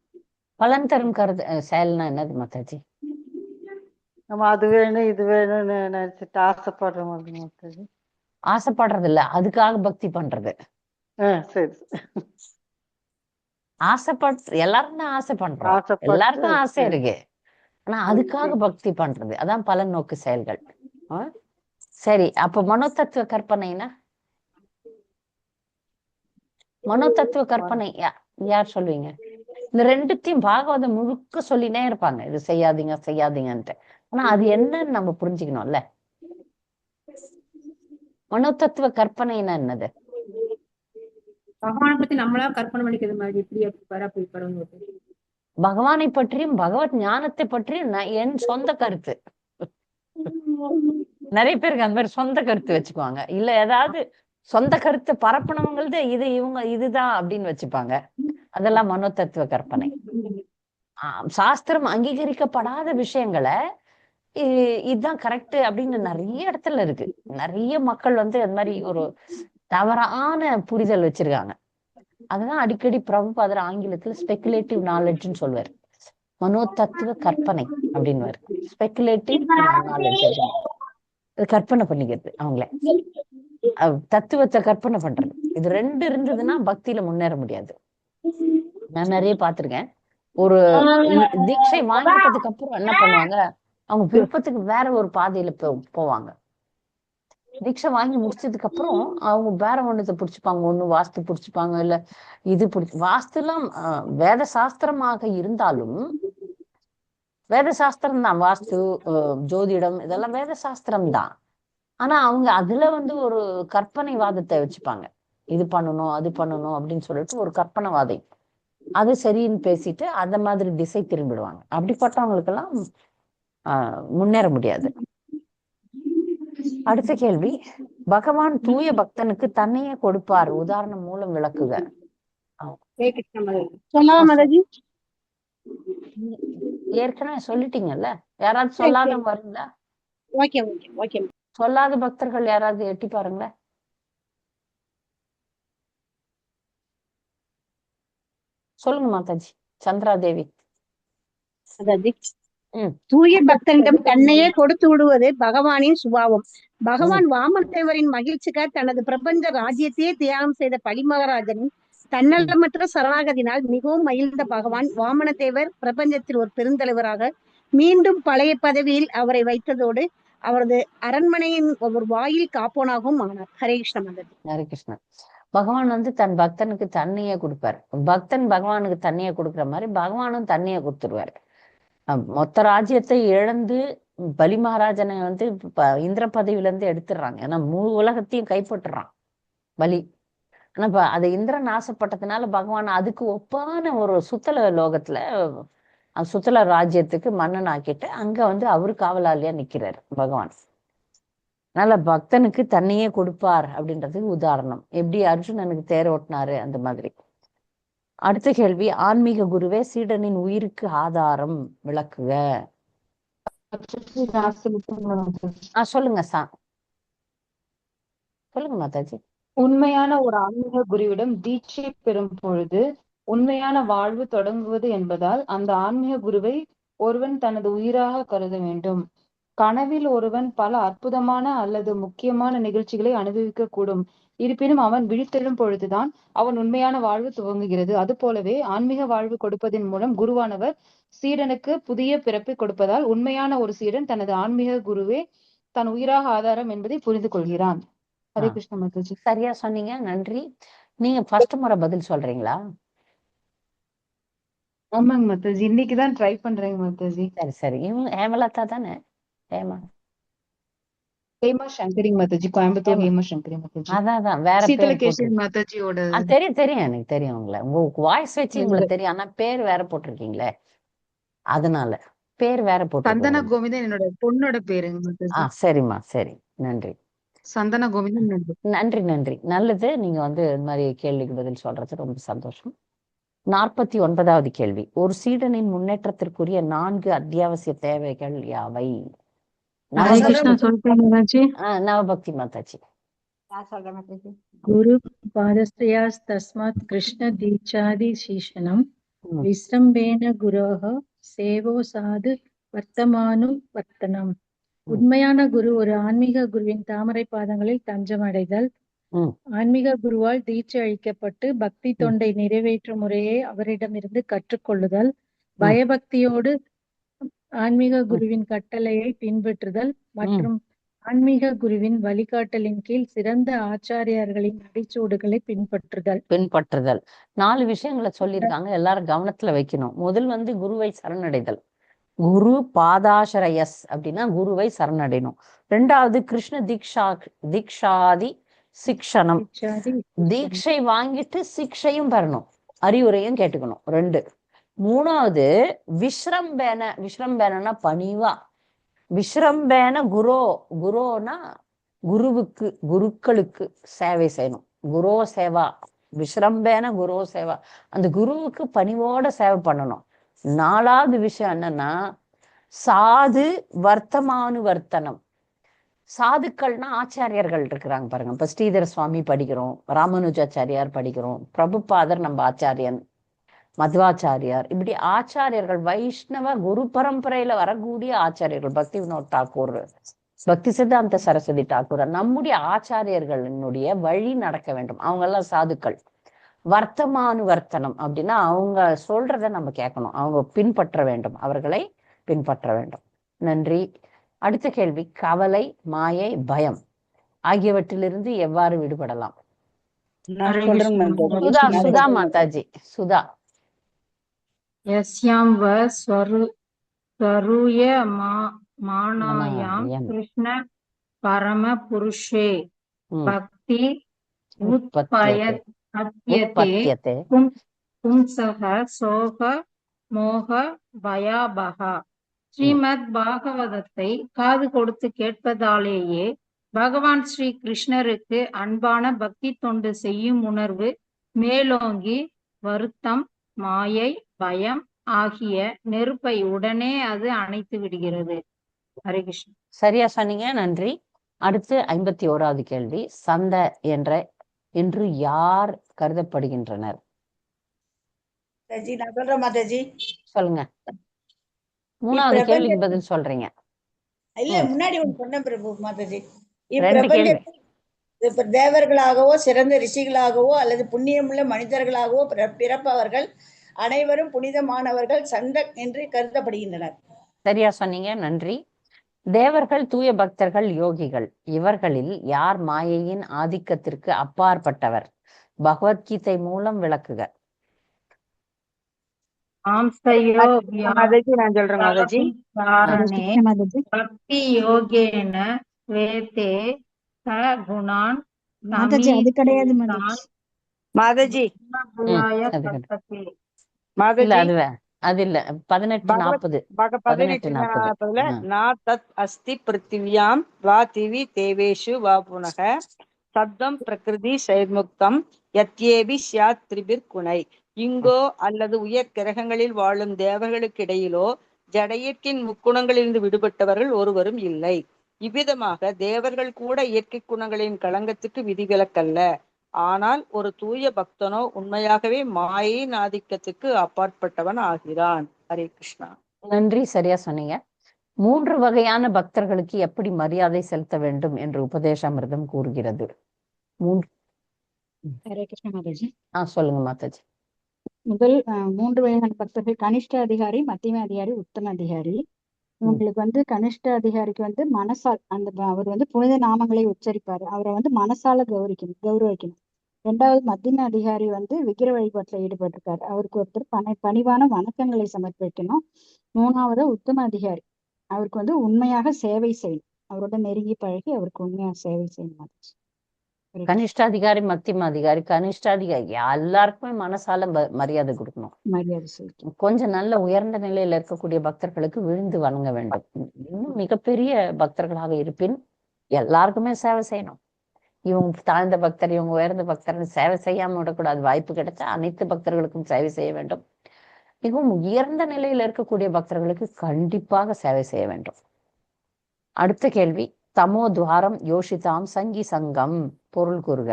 பலன் தரும் செயல்னா என்னது மாதாஜி? நம்ம அது வேணும் இது வேணும்னு நினைச்சிட்டு ஆசைப்படுறோம் மாதாஜி. ஆசைப்படுறது இல்ல, அதுக்காக பக்தி பண்றது. சரி. எல்லாரும் தான் ஆசை பண்றோம், எல்லாருக்கும் ஆசை இருக்கு. ஆனா அதுக்காக பக்தி பண்றது அதான் பலன் நோக்கு செயல்கள். சரி, அப்ப மனோதத்துவ கற்பனைனா? மனோதத்துவ கற்பனை யார் சொல்லுவீங்க? இந்த ரெண்டுத்தையும் பாகவதம் முழுக்க சொல்லினே இருப்பாங்க, இது செய்யாதீங்க செய்யாதீங்கன்ட்டு. ஆனா அது என்னன்னு நம்ம புரிஞ்சுக்கணும்ல. மனோதத்துவ கற்பனைனா என்னது? பகவானை பத்தி நம்மளா கற்பனை பண்ணிக்கிறது மாதிரி இப்படி பகவானை பற்றியும் பகவத் ஞானத்தை பற்றியும் என் சொந்த கருத்து. நிறைய பேருக்கு அந்த மாதிரி சொந்த கருத்து வச்சுக்குவாங்க. இல்ல ஏதாவது சொந்த கருத்தை பரப்பினவங்களது இதுதான் அப்படின்னு வச்சுப்பாங்க. அதெல்லாம் மனோதத்துவ கற்பனை. சாஸ்திரம் அங்கீகரிக்கப்படாத விஷயங்களை இதுதான் கரெக்ட் அப்படின்னு நிறைய இடத்துல இருக்கு. நிறைய மக்கள் அந்த மாதிரி ஒரு தவறான புரிதல் வச்சிருக்காங்க. அதுதான் அடிக்கடி பிரபுபாதர் ஆங்கிலத்துல ஸ்பெகுலேட்டிவ் நாலேஜ்னு சொல்லுவார். மனோதத்துவ கற்பனை அப்படின்னு ஸ்பெகுலேட்டிவ் நாலேஜ். கற்பனை பண்ணிக்கிறது, அவங்கள தத்துவத்தை கற்பனை பண்றது. இது ரெண்டு இருந்ததுன்னா பக்தியில முன்னேற முடியாது. நான் நிறைய பார்த்திருக்கேன். ஒரு தீட்சை வாங்கிட்டதுக்கு அப்புறம் என்ன பண்ணுவாங்க, அவங்க விருப்பத்துக்கு வேற ஒரு பாதையில போவாங்க. தீட்சை வாங்கி முடிச்சதுக்கு அப்புறம் அவங்க வேற ஒண்ணுத்தை பிடிச்சிப்பாங்க. ஒண்ணு வாஸ்து பிடிச்சிப்பாங்க, இல்ல இது வாஸ்து எல்லாம் வேத சாஸ்திரமாக இருந்தாலும் வேத சாஸ்திரம் தான். வாஸ்து, ஜோதிடம் இதெல்லாம் வேத சாஸ்திரம் தான். ஆனா அவங்க அதுல ஒரு கற்பனைவாதத்தை வச்சுப்பாங்க. இது பண்ணணும் அது பண்ணணும் அப்படின்னு சொல்லிட்டு ஒரு கற்பனைவாதை, அது சரின்னு பேசிட்டு அந்த மாதிரி திசை திரும்பிடுவாங்க. அப்படிப்பட்டவங்களுக்கெல்லாம் முன்னேற முடியாது. அடுத்த கேள்வி, பகவான் தூய பக்தனுக்கு தன்னையே கொடுப்பார், உதாரணம் மூலம் விளக்குக. ஏற்கனவே சொல்லிட்டீங்கல்ல, யாராவது சொல்லாதவங்க வருங்களா? சொல்லாத பக்தர்கள் யாராவது எட்டி பாருங்களேன். சொல்லுங்க மாதாஜி. சந்திரா தேவி. தூய பக்தனிடம் தன்னையே கொடுத்து விடுவது பகவானின் சுபாவம். பகவான் வாமதேவரின் மகிழ்ச்சிக்காக தனது பிரபஞ்ச ராஜ்யத்தையே தியாகம் செய்த பலிமகராஜனின் தன்னலமற்ற சரணாகதினால் மிகவும் மகிழ்ந்த பகவான் வாமனதேவர் பிரபஞ்சத்தில் ஒரு பெருந்தலைவராக மீண்டும் பழைய பதவியில் அவரை வைத்ததோடு அவரது அரண்மனையின் ஒரு வாயில் காப்போனாகவும் ஆனார். ஹரே கிருஷ்ண மாதாஜி. ஹரே கிருஷ்ணன். பகவான் வந்து தன் பக்தனுக்கு தண்ணியை கொடுப்பாரு. பக்தன் பகவானுக்கு தண்ணியை கொடுக்குற மாதிரி பகவானும் தண்ணியை கொடுத்துருவாரு. மொத்த ராஜ்யத்தை இழந்து பலி மகாராஜனை வந்து இந்திர பதவியில இருந்து எடுத்துடுறாங்க. ஏன்னா முழு உலகத்தையும் கைப்பற்றுறான் பலி. ஆனா அது இந்திரன் ஆசைப்பட்டதுனால பகவான் அதுக்கு ஒப்பான ஒரு சுத்தல லோகத்துல சுத்தல ராஜ்யத்துக்கு மன்னன் ஆக்கிட்டு அங்க வந்து அவரு காவலாளியா நிக்கிறாரு பகவான். அதனால பக்தனுக்கு தண்ணியே கொடுப்பார் அப்படின்றதுக்கு உதாரணம். எப்படி அர்ஜுனனுக்கு தேர் ஓட்டினாரு அந்த மாதிரி. அடுத்த கேள்வி, ஆன்மீக குருவே சீடனின் உயிருக்கு ஆதாரம் விளக்குக. சொல்லுங்க சொல்லுங்க மாதாஜி. உண்மையான ஒரு ஆன்மீக குருவிடம் தீட்சை பெறும் பொழுது உண்மையான வாழ்வு தொடங்குவது என்பதால் அந்த ஆன்மீக குருவை ஒருவன் தனது உயிராக கருத வேண்டும். கனவில் ஒருவன் பல அற்புதமான அல்லது முக்கியமான நிகழ்ச்சிகளை அனுபவிக்க கூடும். இருப்பினும் அவன் விழித்தெழும் பொழுதுதான் அவன் உண்மையான வாழ்வு துவங்குகிறது. அது போலவே ஆன்மீக வாழ்வு கொடுப்பதன் மூலம் குருவானவர் சீடனுக்கு புதிய பிறப்பை கொடுப்பதால் உண்மையான ஒரு சீடன் தனது ஆன்மீக குருவே தன் உயிராக ஆதாரம் என்பதை புரிந்து கொள்கிறான். ஹரே கிருஷ்ண மாதாஜி. சரியா சொன்னீங்க, நன்றி. நீங்க ஃபர்ஸ்ட் முறை பதில் சொல்றீங்களா? ஆமாங்க மாதாஜி, இன்னைக்குதான் ட்ரை பண்றேங்க மாதாஜி. சரி சரி. இவங்க ஹேமலதா தானே? ஹேமா சங்கரி மாதாஜி, கோயம்புத்தூர் ஹேமா சங்கரி மாதாஜி. அதான் வேற சீதலகேஸ்வரி மாதாஜியோட. தெரியும் எனக்கு தெரியும். உங்க வாய்ஸ் வச்சு உங்களுக்கு தெரியும். ஆனா பேர் வேற போட்டிருக்கீங்களே, அதனால பேர் வேற போட்டு. சந்தனா கோவிந்தன் என்னோட பொண்ணோட பேருங்க மாதாஜி. சரிம்மா, சரி, நன்றி. சந்தனா கோவிந்தன். நன்றி நன்றி. நல்லது, நீங்க வந்து இந்த மாதிரி கேள்விக்கு பதில் சொல்றது ரொம்ப சந்தோஷம். 49வது கேள்வி, ஒரு சீடனின் முன்னேற்றத்திற்குரிய 4 அத்தியாவசிய தேவைகள் யாவை? நவபக்தி மாதாஜி. குரு பாதஸ்தயாஸ் தஸ்மாத் கிருஷ்ண தீட்சாதி சீஷனம் விஸ்ரம்பேன குரோஹ சேவோ சாது வர்த்தமானு வர்த்தனம். உண்மையான குரு ஒரு ஆன்மீக குருவின் தாமரை பாதங்களில் தஞ்சமடைதல். ஆன்மீக குருவால் தீட்சை அளிக்கப்பட்டு பக்தி தொண்டை நிறைவேற்றும் முறையை அவரிடமிருந்து கற்றுக்கொள்ளுதல். பயபக்தியோடு ஆன்மீக குருவின் கட்டளையை பின்பற்றுதல் மற்றும் ஆன்மீக குருவின் வழிகாட்டலின் கீழ் சிறந்த ஆச்சாரியார்களின் அடிச்சூடுகளை பின்பற்றுதல். 4 விஷயங்களை சொல்லியிருக்காங்க, எல்லாரும் கவனத்துல வைக்கணும். முதல் வந்து குருவை சரணடைதல். குரு பாதாசரயஸ் அப்படின்னா குருவை சரணடையணும். 2வது கிருஷ்ண தீக்ஷாதி சிக்ஷனம், தீட்சை வாங்கிட்டு சிக்ஷையும் பெறணும், அறிவுரையும் கேட்டுக்கணும். 2. 3வது விஸ்ரம்பேனா பணிவா. விஸ்ரம்பேன குரோனா குருக்களுக்கு சேவை செய்யணும். குரோ சேவா, விஸ்ரம்பேன குரோ சேவா, அந்த குருவுக்கு பணிவோட சேவை பண்ணணும். 4வது விஷயம் என்னன்னா சாது வர்த்தனம். சாதுக்கள்னா ஆச்சாரியர்கள் இருக்கிறாங்க பாருங்க. இப்ப ஸ்ரீதர சுவாமி படிக்கிறோம், ராமானுஜாச்சாரியார் படிக்கிறோம், பிரபுபாதர் நம்ம ஆச்சாரியன், மத்வாச்சாரியார், இப்படி ஆச்சாரியர்கள் வைஷ்ணவ குரு பரம்பரையில வரக்கூடிய ஆச்சாரியர்கள், பக்தி வினோத் தாக்கூர், பக்தி சித்தாந்த சரஸ்வதி தாக்கூர், நம்முடைய ஆச்சாரியர்களுடைய வழி நடக்க வேண்டும். அவங்க எல்லாம் சாதுக்கள். வர்த்தனம் அப்படின்னா அவங்க சொல்றத நம்ம கேட்கணும், அவங்க பின்பற்ற வேண்டும், அவர்களை பின்பற்ற வேண்டும். நன்றி. அடுத்த கேள்வி, கவலை, மாயை, பயம் ஆகியவற்றிலிருந்து எவ்வாறு விடுபடலாம்? சுதா மாதாஜி. சுதா. யஸ்யாம் வ ஸ்வரூய மானாயாம் கிருஷ்ண பரம புருஷே பக்தி உத்பத்யதே பும்சஹ சோக மோக பயாபகா. ஸ்ரீமத் பாகவதத்தை காது கொடுத்து கேட்பதாலேயே பகவான் ஸ்ரீ கிருஷ்ணருக்கு அன்பான பக்தி தொண்டு செய்யும் உணர்வு மேலோங்கி வருத்தம், மாயை, பயம் ஆகிய நெருப்பை உடனே அது அணைத்து விடுகிறது. ஹரே கிருஷ்ணா. சரியா சொன்னீங்க, நன்றி. அடுத்து 51வது கேள்வி, சந்த என்று யார் கருதப்படுகின்றனர்? நான் சொல்றேன் மாதாஜி. சொல்லுங்க. 3வது கேள்விக்கு பதில் சொல்றீங்க. இல்ல, முன்னாடி ஒண்ணு சொன்ன பிரபு மாதாஜி. இப்பிரபஞ்சத்தில் தேவர்களாகவோ சிறந்த ரிஷிகளாகவோ அல்லது புண்ணியமுள்ள மனிதர்களாகவோ பிறப்பவர்கள் அனைவரும் புனிதமானவர்கள் சந்த என்று கருதப்படுகின்றனர். சரியா சொன்னீங்க, நன்றி. தேவர்கள், தூய பக்தர்கள், யோகிகள் இவர்களில் யார் மாயையின் ஆதிக்கத்திற்கு அப்பாற்பட்டவர்? பகவத்கீதை மூலம் விளக்குக. மாதாஜி நான் சொல்றேன் மாதாஜி. பக்தி யோகேன வேதே குணான் மாதாஜி அது கிடையாது மாதாஜி. மாதாஜி இல்ல மாதாஜி அது இல்ல 18:40 18:40 நா தத் அஸ்தி பிருத்திவியாம் வா திவி தேவேஷு வா புனக சப்தம் பிரகிருதி செயல்முக்தம் யத்யேபி ஸ்யாத் திரிபிர் குணை. இங்கோ அல்லது உயர் கிரகங்களில் வாழும் தேவர்களுக்கிடையிலோ ஜடையிற்கின் முக்குணங்களிலிருந்து விடுபட்டவர்கள் ஒருவரும் இல்லை. இவ்விதமாக தேவர்கள் கூட இயற்கை குணங்களின் களங்கத்துக்கு விதிவிலக்கல்ல. ஆனால் ஒரு தூய பக்தனோ உண்மையாகவே மாயின் ஆதிக்கத்துக்கு அப்பாற்பட்டவன் ஆகிறான். ஹரே கிருஷ்ணா. நன்றி, சரியா சொன்னீங்க. 3 வகையான பக்தர்களுக்கு எப்படி மரியாதை செலுத்த வேண்டும் என்று உபதேசாமிர்தம் கூறுகிறது. ஹரே கிருஷ்ண மாதாஜி. சொல்லுங்க மாதாஜி. முதல் 3 வகையான பக்தர்கள் கனிஷ்ட அதிகாரி, மத்தியம அதிகாரி, உத்தம அதிகாரி. உங்களுக்கு கனிஷ்ட அதிகாரிக்கு மனசால் அவர் புனித நாமங்களை உச்சரிப்பாரு. அவரை மனசால கௌரவிக்கணும். 2வது மத்தியம அதிகாரி விக்கிர வழிபாட்டுல ஈடுபட்டிருக்காரு. அவருக்கு ஒருத்தர் பணிவான வணக்கங்களை சமர்ப்பிக்கணும். 3வது உத்தம அதிகாரி, அவருக்கு உண்மையாக சேவை செய்யணும். அவரோட நெருங்கி பழகி அவருக்கு உண்மையாக சேவை செய்யணும். கனிஷ்டாதிகாரி, மத்தியம அதிகாரி, கனிஷ்டாதிகாரி எல்லாருக்குமே மனசால மரியாதை கொடுக்கணும். மரியாதை செய்யணும். கொஞ்சம் நல்ல உயர்ந்த நிலையில இருக்கக்கூடிய பக்தர்களுக்கு விழுந்து வணங்க வேண்டும். இன்னும் மிகப்பெரிய பக்தர்களாக இருப்பின் எல்லாருக்குமே சேவை செய்யணும். இவங்க தாழ்ந்த பக்தர், இவங்க உயர்ந்த பக்தர் சேவை செய்யாம விடக்கூடாது. வாய்ப்பு கிடைச்சா அனைத்து பக்தர்களுக்கும் சேவை செய்ய வேண்டும். மிகவும் உயர்ந்த நிலையில இருக்கக்கூடிய பக்தர்களுக்கு கண்டிப்பாக சேவை செய்ய வேண்டும். அடுத்த கேள்வி, தமோ துவாரம் யோஷிதாம் சங்கி சங்கம் பொருள் கூறுக.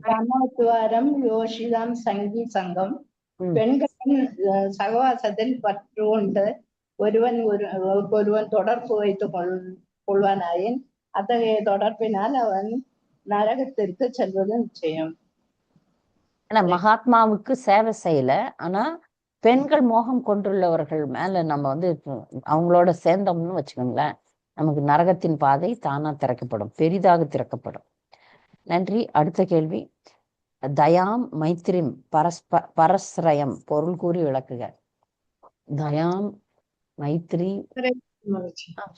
தமோத்வாரம் யோஷிதாம் சங்கி சங்கம். பெண்களின் சகவாசத்தில் பற்று கொண்டு ஒருவன் தொடர்பு வைத்துக் கொள்வானாயின் அத்தகைய தொடர்பினால் அவன் நரகத்திற்கு செல்வது நிச்சயம். ஆனா மகாத்மாவுக்கு சேவை செய்யல, ஆனா பெண்கள் மோகம் கொண்டுள்ளவர்கள் மேல நம்ம அவங்களோட சேர்ந்தோம்னு வச்சுக்கோங்களேன், நமக்கு நரகத்தின் பாதை தானா திறக்கப்படும், பெரிதாக திறக்கப்படும். நன்றி. அடுத்த கேள்வி, தயாம் மைத்திரிம் பரஸ்ரயம் பொருள் கூறி விளக்குக. தயாம் மைத்ரி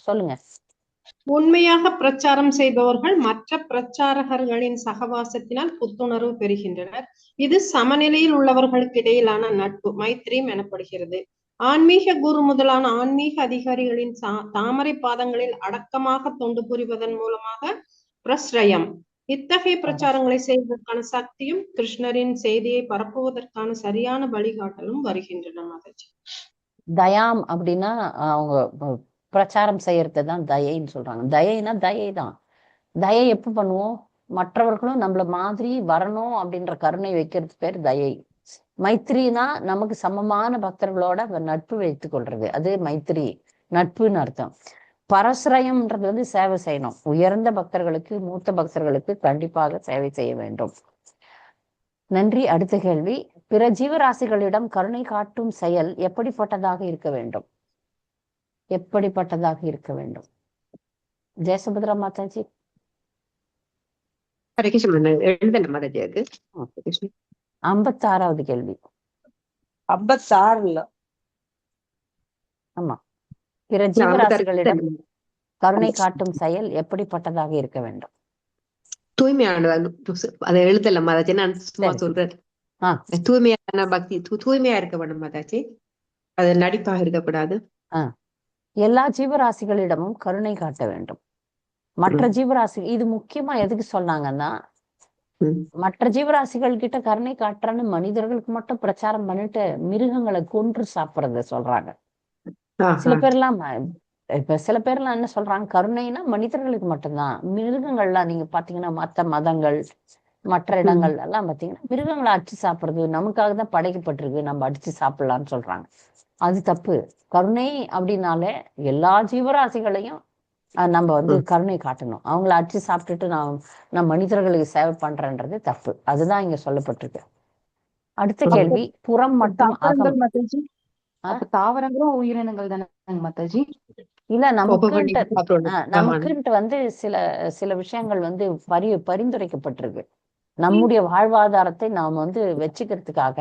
சொல்லுங்க. உண்மையாக பிரச்சாரம் செய்பவர்கள் மற்ற பிரச்சாரகர்களின் சகவாசத்தினால் புத்துணர்வு பெறுகின்றனர். இது சமநிலையில் உள்ளவர்களுக்கு இடையிலான நட்பு மைத்ரீம் எனப்படுகிறது. ஆன்மீக குரு முதலான ஆன்மீக அதிகாரிகளின் தாமரை பாதங்களில் அடக்கமாக தொண்டு புரிவதன் மூலமாக பிரஸ்ரயம். இத்தகைய பிரச்சாரங்களை செய்வதற்கான சக்தியும் கிருஷ்ணரின் செய்தியை பரப்புவதற்கான சரியான வழிகாட்டலும் வருகின்றன. மாதாஜி, தயாம் அப்படின்னா அவங்க பிரச்சாரம் செய்யறது தான் தயைன்னு சொல்றாங்க. தயைனா தயை தான். தயை எப்ப பண்ணுவோம்? மற்றவர்களும் நம்மள மாதிரி வரணும் அப்படின்ற கருணை வைக்கிறது பேர் தயை. மைத்திரினா நமக்கு சமமான பக்தர்களோட நட்பு வைத்துக் கொள்றது, அது மைத்திரி, நட்புன்னு அர்த்தம். பரஸ்ரயம்ன்றது சேவை செய்யணும். உயர்ந்த பக்தர்களுக்கு, மூத்த பக்தர்களுக்கு கண்டிப்பாக சேவை செய்ய வேண்டும். நன்றி. அடுத்த கேள்வி, பிற ஜீவராசிகளிடம் கருணை காட்டும் செயல் எப்படிப்பட்டதாக இருக்க வேண்டும்? எப்படிப்பட்டதாக இருக்க வேண்டும்? ஜெயசுபத்ரா மாதாஜி. 56வது கேள்வி. 56 ஆமா. பிற ஜீவராசிகளிடம் கருணை காட்டும் செயல் எப்படிப்பட்டதாக இருக்க வேண்டும்? தூய்மையானது. அதை எழுதல மாதாஜி, நான் சும்மா சொல்றேன். தூய்மையான பக்தி, தூய்மையா இருக்க வேண்டும் மாதாஜி. அது நடிப்பாக இருக்கக்கூடாது. எல்லா ஜீவராசிகளிடமும் கருணை காட்ட வேண்டும். மற்ற ஜீவராசி, இது முக்கியமா எதுக்கு சொன்னாங்கன்னா, மற்ற ஜீவராசிகள் கிட்ட கருணை காட்டுறன்னு மனிதர்களுக்கு மட்டும் பிரச்சாரம் பண்ணிட்டு மிருகங்களை கொன்று சாப்பிடுறத சொல்றாங்க. சில பேர்லாம் என்ன சொல்றாங்க, கருணைனா மனிதர்களுக்கு மட்டும்தான், மிருகங்கள்லாம் நீங்க பாத்தீங்கன்னா மற்ற மதங்கள் மற்ற இடங்கள் எல்லாம் பாத்தீங்கன்னா மிருகங்களை அடிச்சு சாப்பிடுறது நமக்காக தான் படைக்கப்பட்டிருக்கு, நம்ம அடிச்சு சாப்பிடலாம்னு சொல்றாங்க. அது தப்பு. கருணை அப்படின்னாலே எல்லா ஜீவராசிகளையும் நம்ம கருணை காட்டணும். அவங்கள அடிச்சு சாப்பிட்டுட்டு நான் மனிதர்களுக்கு சேவை பண்றேன்றது தப்பு. அதுதான் இங்க சொல்லப்பட்டிருக்கு. அடுத்த கேள்வி, புறம் மற்றும் அகம். தாவரங்கள் மாதாஜி, அப்ப தாவரங்களும் உயிரினங்கள் தானே மாதாஜி? இல்ல, நமக்குன்ட்டு வந்து சில விஷயங்கள் வந்து பரிந்துரைக்கப்பட்டிருக்கு. நம்முடைய வாழ்வாதாரத்தை நாம் வந்து வச்சுக்கிறதுக்காக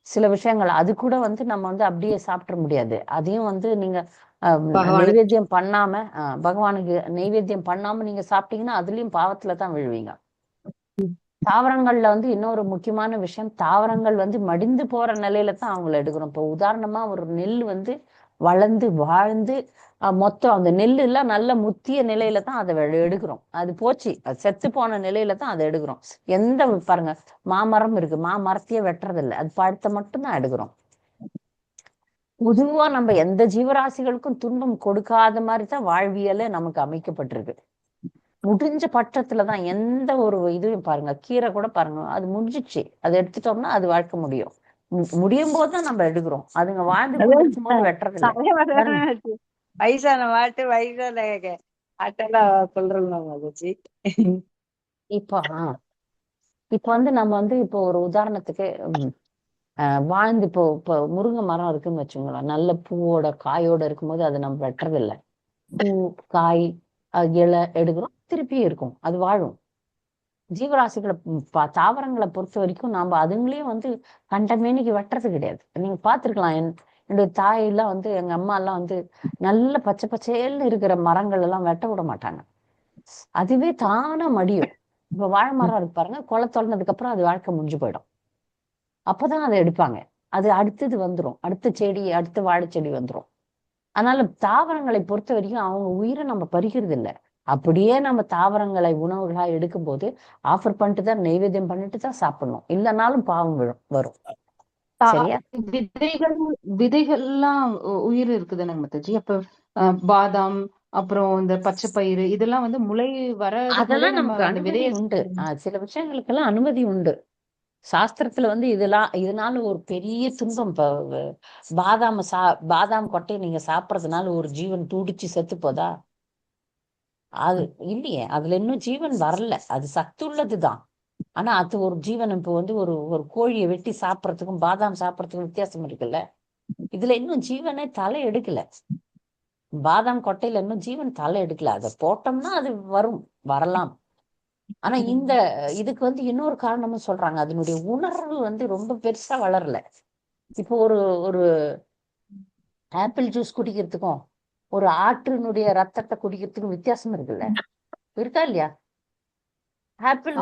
சில விஷயங்கள், அது கூட வந்து நம்ம வந்து அப்படியே சாப்பிட முடியாது. அதையும் வந்து நீங்க நைவேத்தியம் பண்ணாம பகவானுக்கு நைவேத்தியம் பண்ணாம நீங்க சாப்பிட்டீங்கன்னா அதுலயும் பாவத்துல தான் விழுவீங்க. தாவரங்கள்ல வந்து இன்னொரு முக்கியமான விஷயம், தாவரங்கள் வந்து மடிந்து போற நிலையில தான் அவங்கள எடுக்கிறோம். இப்போ உதாரணமா ஒரு நெல் வந்து வளர்ந்து வாழ்ந்து மொத்தம் அந்த நெல் எல்லாம் நல்ல முத்திய நிலையில தான் அதை எடுக்கிறோம். அது போச்சு, அது செத்து போன நிலையில தான் அதை எடுக்கிறோம். பாருங்க, மாமரம் இருக்கு, மாமரத்தையே வெட்டுறது இல்லை, அது பழத்தை மட்டும்தான் எடுக்கிறோம். பொதுவா நம்ம எந்த ஜீவராசிகளுக்கும் துன்பம் கொடுக்காத மாதிரி தான் வாழ்வியலே நமக்கு அமைக்கப்பட்டிருக்கு. முடிஞ்ச பட்சத்துலதான் எந்த ஒரு இதுவும் பாருங்க, கீரை கூட பாருங்க, அது முடிஞ்சிச்சு, அதை எடுத்துட்டோம்னா அது வாழ்க்கை முடியும். முடியும் போதுதான் நம்ம எடுக்கிறோம். அதுங்க வாழ்ந்து கொண்டிருக்கும் போது வெட்டுறது இல்லை. வயசான மாட்டு வயசான ஆட்டெல்லாம் சொல்றோம். இப்போ வந்து நம்ம வந்து இப்போ ஒரு உதாரணத்துக்கு வாழ்ந்து இப்போ முருங்கை மரம் இருக்குன்னு வச்சுங்களேன், நல்ல பூவோட காயோட இருக்கும்போது அதை நம்ம வெட்டுறது இல்லை. பூ காய் இலை எடுக்கிறோம், திருப்பி இருக்கும், அது வாழும். ஜீவராசிகளை தாவரங்களை பொறுத்த வரைக்கும் நாம அதுங்களையும் வந்து கண்டமேனிக்கு வெட்டுறது கிடையாது. நீங்க பாத்துருக்கலாம், என்னுடைய தாயெல்லாம் வந்து எங்க அம்மா எல்லாம் வந்து நல்ல பச்சை பச்சைன்னு இருக்கிற மரங்கள் எல்லாம் வெட்ட விட மாட்டாங்க. அதுவே தானா மடியும். இப்ப வாழை மரம் இருக்கு பாருங்க, கொலை திறந்ததுக்கு அப்புறம் அது வாழ்க்கை முடிஞ்சு போயிடும். அப்பதான் அதை எடுப்பாங்க, அது அடுத்தது வந்துடும், அடுத்த செடி, அடுத்த வாழை செடி வந்துடும். அதனால தாவரங்களை பொறுத்த வரைக்கும் அவங்க உயிரை நம்ம பறிக்கிறது இல்லை. அப்படியே நம்ம தாவரங்களை உணவுகளா எடுக்கும் போது ஆஃபர் பண்ணிட்டு தான், நைவேத்தியம் பண்ணிட்டு தான் சாப்பிடணும், இல்லைனாலும் பாவம் வரும். சரியா? விதைகள்லாம் உயிர் இருக்குதுன்னு மாதாஜி. அப்ப பாதாம், அப்புறம் இந்த பச்சை பயிறு, இதெல்லாம் வந்து முளை வர அதெல்லாம் நமக்கு அனுமதி உண்டு. சில விஷயங்களுக்கெல்லாம் அனுமதி உண்டு சாஸ்திரத்துல வந்து. இதனால ஒரு பெரிய துன்பம், பாதாம் கொட்டையை நீங்க சாப்பிட்றதுனால ஒரு ஜீவன் துடிச்சு செத்து போதா? அது இல்லையே, அதுல இன்னும் ஜீவன் வரல, அது சத்து உள்ளதுதான். ஆனா அது ஒரு ஜீவன். இப்போ வந்து ஒரு கோழியை வெட்டி சாப்பிட்றதுக்கும் பாதாம் சாப்பிட்றதுக்கும் வித்தியாசம் இருக்குல்ல. இதுல இன்னும் ஜீவனே தலை எடுக்கல. பாதாம் கொட்டையில இன்னும் ஜீவன் தலை எடுக்கல. அதை போட்டோம்னா அது வரலாம். ஆனா இதுக்கு வந்து இன்னொரு காரணமும் சொல்றாங்க, அதனுடைய உணர்வு வந்து ரொம்ப பெருசா வளரல. இப்போ ஒரு ஆப்பிள் ஜூஸ் குடிக்கிறதுக்கும் ஒரு ஆற்றினுடைய ரத்தத்தை குடிக்கிறதுக்கும் வித்தியாசம் இருக்குல்ல, இருக்கா இல்லையா? ஆப்பிள்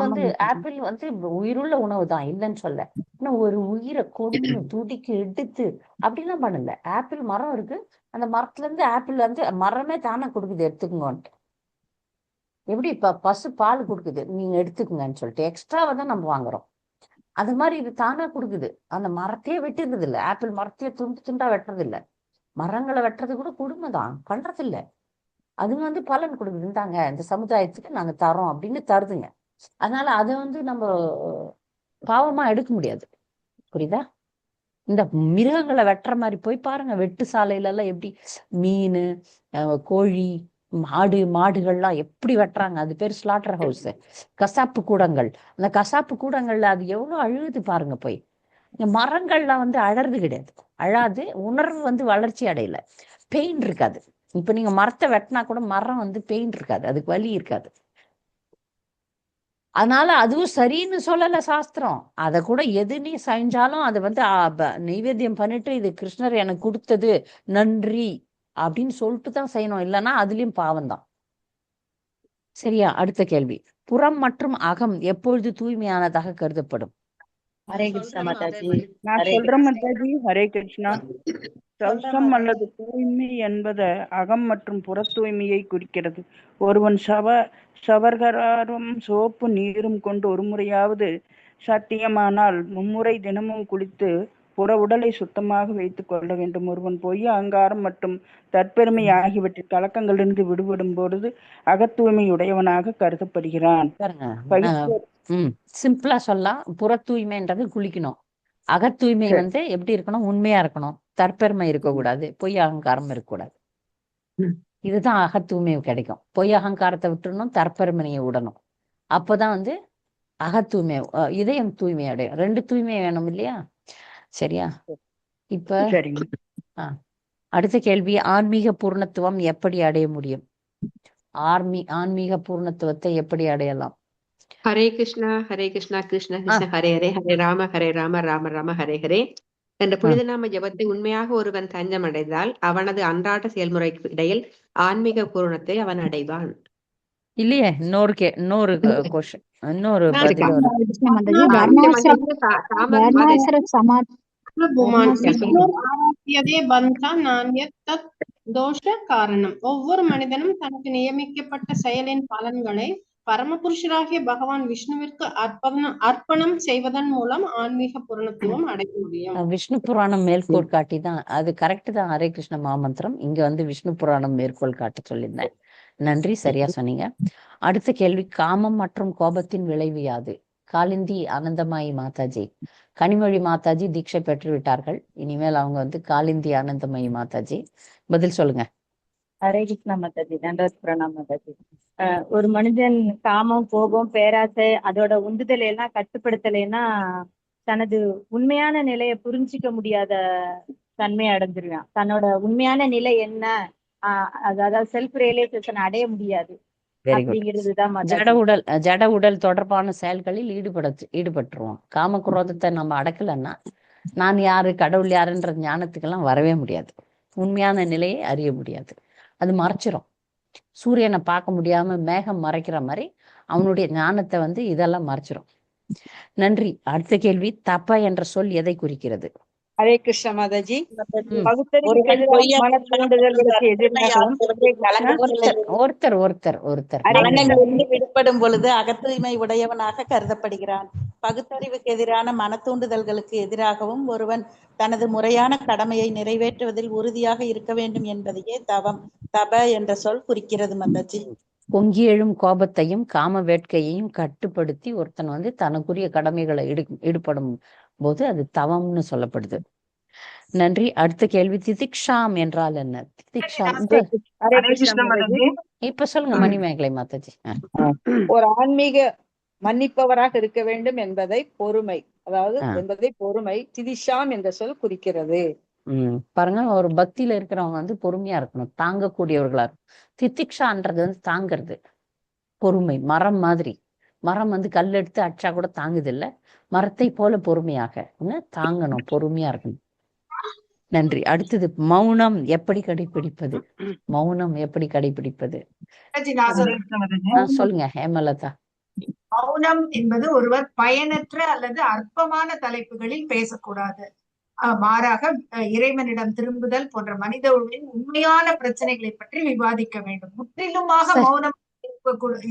வந்து உயிருள்ள உணவு தான், இல்லைன்னு சொல்ல. இன்னும் ஒரு உயிரை கொண்டு துடிக்கு எடுத்து அப்படிலாம் பண்ணல. ஆப்பிள் மரம் இருக்கு, அந்த மரத்துல இருந்து ஆப்பிள் வந்து மரமே தானே கொடுக்குது, எடுத்துக்கோங்கன்ட்டு. எப்படி பசு பால் கொடுக்குது, நீங்க எடுத்துக்கோங்கன்னு சொல்லிட்டு எக்ஸ்ட்ராவை தான் நம்ம வாங்குறோம். அது மாதிரி இது தானா கொடுக்குது. அந்த மரத்தையே வெட்டுறது இல்லை, ஆப்பிள் மரத்தையே துண்டா வெட்டுறது இல்லை. மரங்களை வெட்டுறது கூட கொடுமை தான், பண்றது இல்லை. அதுங்க வந்து பலன் கொடுக்குது, இருந்தாங்க இந்த சமுதாயத்துக்கு நாங்க தரோம் அப்படின்னு தருதுங்க. அதனால அதை வந்து நம்ம பாவமா எடுக்க முடியாது, புரியுதா? இந்த மிருகங்களை வெட்டுற மாதிரி போய் பாருங்க, வெட்டு சாலையில எல்லாம் எப்படி மீன், கோழி, மாடுகள்லாம் எப்படி வெட்டுறாங்க. அது பேர் ஸ்லாட்டர் ஹவுஸ், கசாப்பு கூடங்கள். அந்த கசாப்பு கூடங்கள்ல அது எவ்வளவு அழுகுது பாருங்க போய். இந்த மரங்கள்லாம் வந்து அழறது கிடையாது, அழாது. உணர்வு வந்து வளர்ச்சி அடையல, பெயின் இருக்காது. இப்ப நீங்க மரத்தை வெட்டினா கூட மரம் வந்து பெயின் இருக்காது, அதுக்கு வலி இருக்காது. அதனால அதுவும் சரின்னு சொல்லல சாஸ்திரம். அதை கூட எது நீ செஞ்சாலும் அதை வந்து நைவேத்தியம் பண்ணிட்டு இது கிருஷ்ணர் எனக்கு கொடுத்தது நன்றி அப்படின்னு சொல்லிட்டு தான் செய்யணும், இல்லைன்னா அதுலயும் பாவம் தான். சரியா? அடுத்த கேள்வி, புறம் மற்றும் அகம் எப்பொழுது தூய்மையானதாக கருதப்படும்? ஹரே கிருஷ்ணா மாதாஜி. நான் சொல்றேன் மாதாஜி. ஹரே கிருஷ்ணா. சௌசம் அல்லது தூய்மை என்பது அகம் மற்றும் புற தூய்மையை குறிக்கிறது. ஒருவன் சவர்கராரும் சோப்பு நீரும் கொண்டு ஒரு முறையாவது சத்தியமானால் மும்முறை தினமும் குளித்து புற உடலை சுத்தமாக வைத்துக் கொள்ள வேண்டும். ஒருவன் பொய், அகங்காரம் மற்றும் தற்பெருமை ஆகியவற்றின் கலக்கங்களிலிருந்து விடுபடும் பொழுது அகத்தூய்மையுடையவனாக கருதப்படுகிறான். சிம்பிளா சொல்லலாம், புற தூய்மைன்றது குளிக்கணும். அகத்தூய்மை வந்து எப்படி இருக்கணும்? உண்மையா இருக்கணும், தற்பெருமை இருக்கக்கூடாது, பொய் அகங்காரம் இருக்கக்கூடாது. இதுதான் அகத்தூய்மை கிடைக்கும். பொய் அகங்காரத்தை விட்டுறணும், தற்பெருமையை விடணும். அப்பதான் வந்து தூய்மை, இதயம் தூய்மை அடையும். 2 தூய்மை வேணும் இல்லையா? சரியா? இப்ப அடுத்த கேள்வி, ஆன்மீக பூர்ணத்துவம் எப்படி அடைய முடியும்? ஆன்மீக பூர்ணத்துவத்தை எப்படி அடையலாம்? ஹரே கிருஷ்ணா கிருஷ்ண கிருஷ்ண ஹரே ஹரே, ஹரே ராம ராம ராம ஹரே ஹரே என்ற புனித நாம ஜபத்தை உண்மையாக ஒருவன் தஞ்சம் அடைந்தால் அவனது அன்றாட செயல்முறைக்கு இடையில் ஆன்மீக பூரணத்தை அவன் அடைவான். இல்லையே, இன்னொரு கொஸ்டின், இன்னொரு பதில் காரணம். ஒவ்வொரு மனிதனும் தனக்கு நியமிக்கப்பட்ட செயலின் பலன்களை பரமபுருஷராகிய பகவான் விஷ்ணுவிற்கு அர்ப்பணம் செய்வதன் மூலம் ஆன்மீக பூரணத்துவம் அடைய முடியும். விஷ்ணு புராணம் மேற்கோள் காட்டி தான், அது கரெக்ட் தான். ஹரே கிருஷ்ண மகாமந்திரம் இங்க வந்து விஷ்ணு புராணம் மேற்கோள் காட்ட சொல்லியிருந்தேன். நன்றி, சரியா சொன்னீங்க. அடுத்த கேள்வி, காமம் மற்றும் கோபத்தின் விளைவு யாது? காலிந்தி ஆனந்தமாயி மாதாஜி, கனிமொழி மாதாஜி தீட்சை பெற்று விட்டார்கள். இனிமேல் அவங்க வந்து காலிந்தி ஆனந்தமாயி மாதாஜி பதில் சொல்லுங்க. ஹரே கிருஷ்ணா மாதாஜி, தண்டவத் பிரணாம் மாதாஜி. ஒரு மனிதன் காமம், கோபம், பேராசை அதோட உந்துதலை எல்லாம் கட்டுப்படுத்தலைன்னா தனது உண்மையான நிலையை புரிஞ்சிக்க முடியாத தன்மை அடைஞ்சிருவான். தன்னோட உண்மையான நிலை என்ன, அதாவது செல்ஃப் ரியலைசேஷன் அடைய முடியாது. ஜட உடல் தொடர்பான செயல்களில் ஈடுபட்டுருவோம். காம குரோதத்தை நம்ம அடக்கலன்னா நான் யாரு, கடவுள் யாருன்ற ஞானத்துக்கெல்லாம் வரவே முடியாது. உண்மையான நிலையை அறிய முடியாது. அது மறைச்சிரும். சூரியனை பார்க்க முடியாம மேகம் மறைக்கிற மாதிரி அவனுடைய ஞானத்தை வந்து இதெல்லாம் மறைச்சிரும். நன்றி. அடுத்த கேள்வி, தப்ப என்ற சொல் எதை குறிக்கிறது? ஹரே கிருஷ்ண மாதாஜி, விடுபடும் பொழுது அகத்தூய்மை உடையவனாக கருதப்படுகிறான். பகுத்தறிவுக்கு எதிரான மன தூண்டுதல்களுக்கு எதிராகவும் ஒருவன் தனது முறையான கடமையை நிறைவேற்றுவதில் உறுதியாக இருக்க வேண்டும் என்பதையே தப என்ற சொல் குறிக்கிறது மாதாஜி. பொங்கி எழும் கோபத்தையும் காம வேட்கையையும் கட்டுப்படுத்தி ஒருத்தன் வந்து தனக்குரிய கடமைகளை ஈடுபடும் போது அது தவம்னு சொல்லப்படுது. நன்றி. அடுத்த கேள்வி, திதிக்ஷாம் என்றால் என்ன? திதிக்ஷாம் இப்ப சொல்லுங்க மணிமேகலை மாதாஜி. ஒரு ஆன்மீக மன்னிப்பவராக இருக்க வேண்டும் என்பதை பொறுமை திதிஷாம் என்ற சொல் குறிக்கிறது. பாருங்க, ஒரு பக்தியில இருக்கிறவங்க வந்து பொறுமையா இருக்கணும், தாங்கக்கூடியவர்களா இருக்கும். திதிக்ஷான்றது வந்து தாங்கிறது, பொறுமை. மரம் மாதிரி, மரம் வந்து கல் எடுத்து அடிச்சா கூட தாங்குது இல்ல, மரத்தை போல பொறுமையாக தாங்கணும், பொறுமையா இருக்கணும். நன்றி. அடுத்தது, மௌனம் எப்படி கடைபிடிப்பது? மௌனம் எப்படி கடைபிடிப்பது? சொல்லுங்க ஹேமலதா. மௌனம் என்பது ஒருவர் பயனற்ற அல்லது அற்பமான தலைப்புகளில் பேசக்கூடாது. மாறாக இறைவனிடம் திரும்புதல் போன்ற மனித உலகின் உண்மையான பிரச்சனைகளை பற்றி விவாதிக்க வேண்டும். முற்றிலுமாக மௌனம்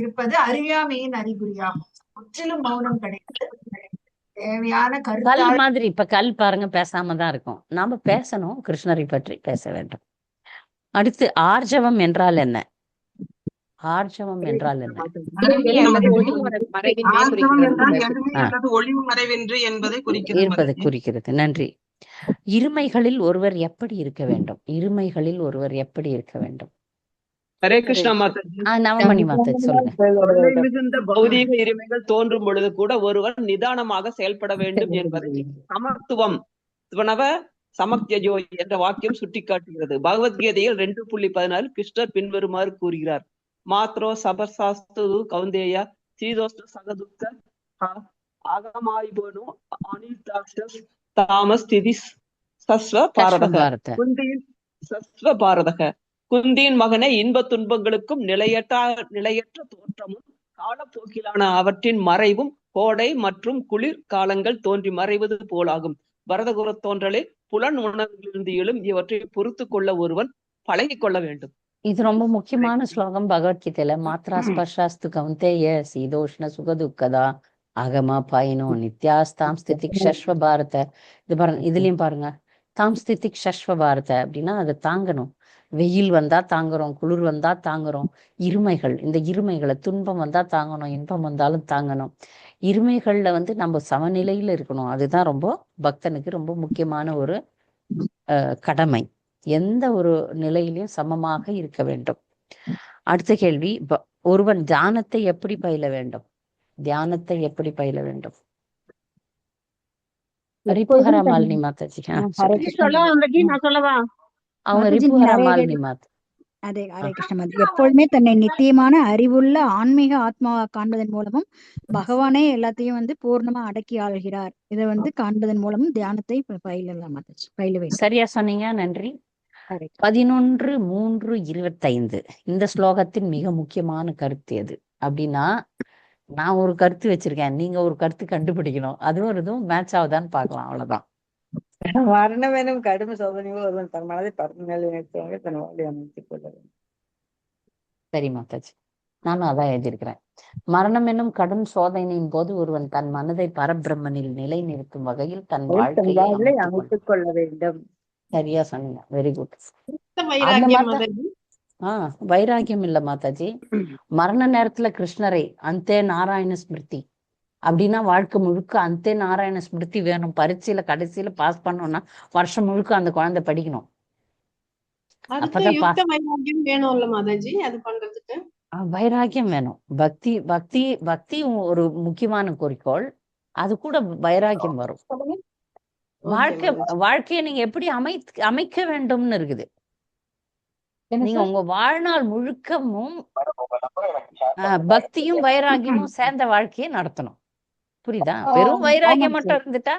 இருப்பது அறியாமையின் அறிகுறியாகும். முற்றிலும் மௌனம் கிடையாது. தேவையான கல் மாதிரி. இப்ப கல் பாருங்க பேசாம தான் இருக்கும். நாம பேசணும், கிருஷ்ணரை பற்றி பேச வேண்டும். அடுத்து, ஆர்ஜவம் என்றால் என்ன? ஆர்ஜவம் என்றால் என்ன? ஒளிவு மறைவின்றி என்பதை குறிக்கிறது. நன்றி. இருமைகளில் ஒருவர் எப்படி இருக்க வேண்டும்? இருமைகளில் ஒருவர் எப்படி இருக்க வேண்டும்? ஹரே கிருஷ்ணா மாதாஜி. நவமணி மாதாஜி சொல்லுங்க. மிகுந்த பௌதீக இருமைகள் தோன்றும் பொழுது கூட ஒருவர் நிதானமாக செயல்பட வேண்டும் என்பதை சமத்துவம் சமக்தியோ என்ற வாக்கியம் சுட்டிக்காட்டுகிறது. பகவத்கீதையில் 2.14 கிருஷ்ணர் பின்வருமாறு கூறுகிறார், மாத்ரோ சபர்சாஸ்து கௌந்தேயா சீதோஷ்ட சகதுக்க ஆகமாய்பனு அனிதாஷ்ட தாமஸ் திதிஸ் சஸ்வ பாரதக குந்தியின் மகனை இன்ப துன்பங்களுக்கும் நிலையற்ற தோற்றமும் காலப்போக்கிலான அவற்றின் மறைவும் கோடை மற்றும் குளிர் காலங்கள் தோன்றி மறைவது போலாகும். பரதகுல தோன்றலே புலன் உணர்விலிருந்து எழும் இவற்றை பொறுத்து கொள்ள ஒருவன் பழகி கொள்ள வேண்டும். இது ரொம்ப முக்கியமான ஸ்லோகம் பகவத்கீதையில. மாத்ரா ஸ்பர்ஷாஸ்து கௌந்தேய சீதோஷ்ண சுகதுக்கதா அகமா பாயினோ நித்யாஸ்தாம் ஸ்திதிக் ஷஸ்வ பாரத. இது பாருங்க, இதுலயும் பாருங்க, தாம் ஸ்திதிக் ஷஸ்வ பாரத அப்படின்னா அதை தாங்கணும். வெயில் வந்தா தாங்குறோம், குளிர் வந்தா தாங்குறோம். இருமைகள், இந்த இருமைகளை, துன்பம் வந்தா தாங்கணும், இன்பம் வந்தாலும் தாங்கணும். இருமைகள்ல வந்து நம்ம சமநிலையில இருக்கணும். அதுதான் ரொம்ப பக்தனுக்கு ரொம்ப முக்கியமான ஒரு கடமை. எந்த ஒரு நிலையிலையும் சமமாக இருக்க வேண்டும். அடுத்த கேள்வி, ஒருவன் தியானத்தை எப்படி பயில வேண்டும்? தியானத்தை எப்படி பயில வேண்டும்? எப்பொழுதும் ரிப்புஹர தன் மாலினி மாதாஜி. ஹரே நீ கிருஷ்ண சொல்ல வந்தடி நான் சொல்லவா? அவங்க மாதாஜி, ரிப்புஹர நிறைய மாலினி மாதா. அதே ஹரே கிருஷ்ண மாதாஜி. எப்பொழுதுமே தன்னை நித்தியமான அறிவுள்ள ஆன்மீக ஆத்மாவை காண்பதன் மூலமும் பகவானே எல்லாத்தையும் பூர்ணமா அடக்கி ஆள்கிறார். இதை காண்பதன் மூலமும் தியானத்தை பயிலலாம் மாதாஜி, பயில வேண்டும். சரியா சொன்னீங்க, நன்றி. ஹரே 11:3:25 இந்த ஸ்லோகத்தின் மிக முக்கியமான கருத்து எது அப்படின்னா, நான் ஒரு கருத்து வச்சிருக்கேன், நீங்க ஒரு கருத்து கண்டுபிடிக்கணும். அதுவும் இதுவும் மேட்ச் ஆகுதான்னு பார்க்கலாம், அவ்வளவுதான். மரணம் எனும் கடும் சோதனையோ ஒருவன் தன் மனதை பரந்த நிலை நிறுத்துவாங்க தன் வாழ்வை அமைத்துக் கொள்ள வேண்டும். சரி மாதாஜி, நானும் அதான் எழுதியிருக்கிறேன். மரணம் என்னும் கடும் சோதனையின் போது ஒருவன் தன் மனதை பரபிரம்மனில் நிலை நிறுத்தும் வகையில் தன் தன் வாழ்க்கையை வாழ்வை அமைத்துக் அமைத்துக் கொள்ள வேண்டும். சரியா சொன்னீங்க, வெரி குட். அந்த வைராக்கியம் மாதிரி மாதாஜி. வைராக்கியம் இல்ல மாதாஜி, மரண நேரத்துல கிருஷ்ணரை அந்தே நாராயண ஸ்மிருதி அப்படின்னா வாழ்க்கை முழுக்க அந்தே நாராயண ஸ்மிருதி வேணும். பரீட்சையில கடைசியில பாஸ் பண்ணோம்னா வருஷம் முழுக்க அந்த குழந்தை படிக்கணும். அதுக்கு அப்பதான் யுக்த வைராக்கியம் வேணும்ல மாதாஜி, அது பண்றதுக்கு வைராக்கியம் வேணும். பக்தி பக்தி பக்தி ஒரு முக்கியமான குறிக்கோள். அது கூட வைராக்கியம் வரும். வாழ்க்கையை நீங்க எப்படி அமைக்க வேண்டும்னு இருக்குது. நீங்க உங்க வாழ்நாள் முழுக்கமும் பக்தியும் வைராக்கியமும் சேர்ந்த வாழ்க்கையை நடத்தணும். புரியுதா? வெறும் வைராக்கியம் மட்டும் இருந்துட்டா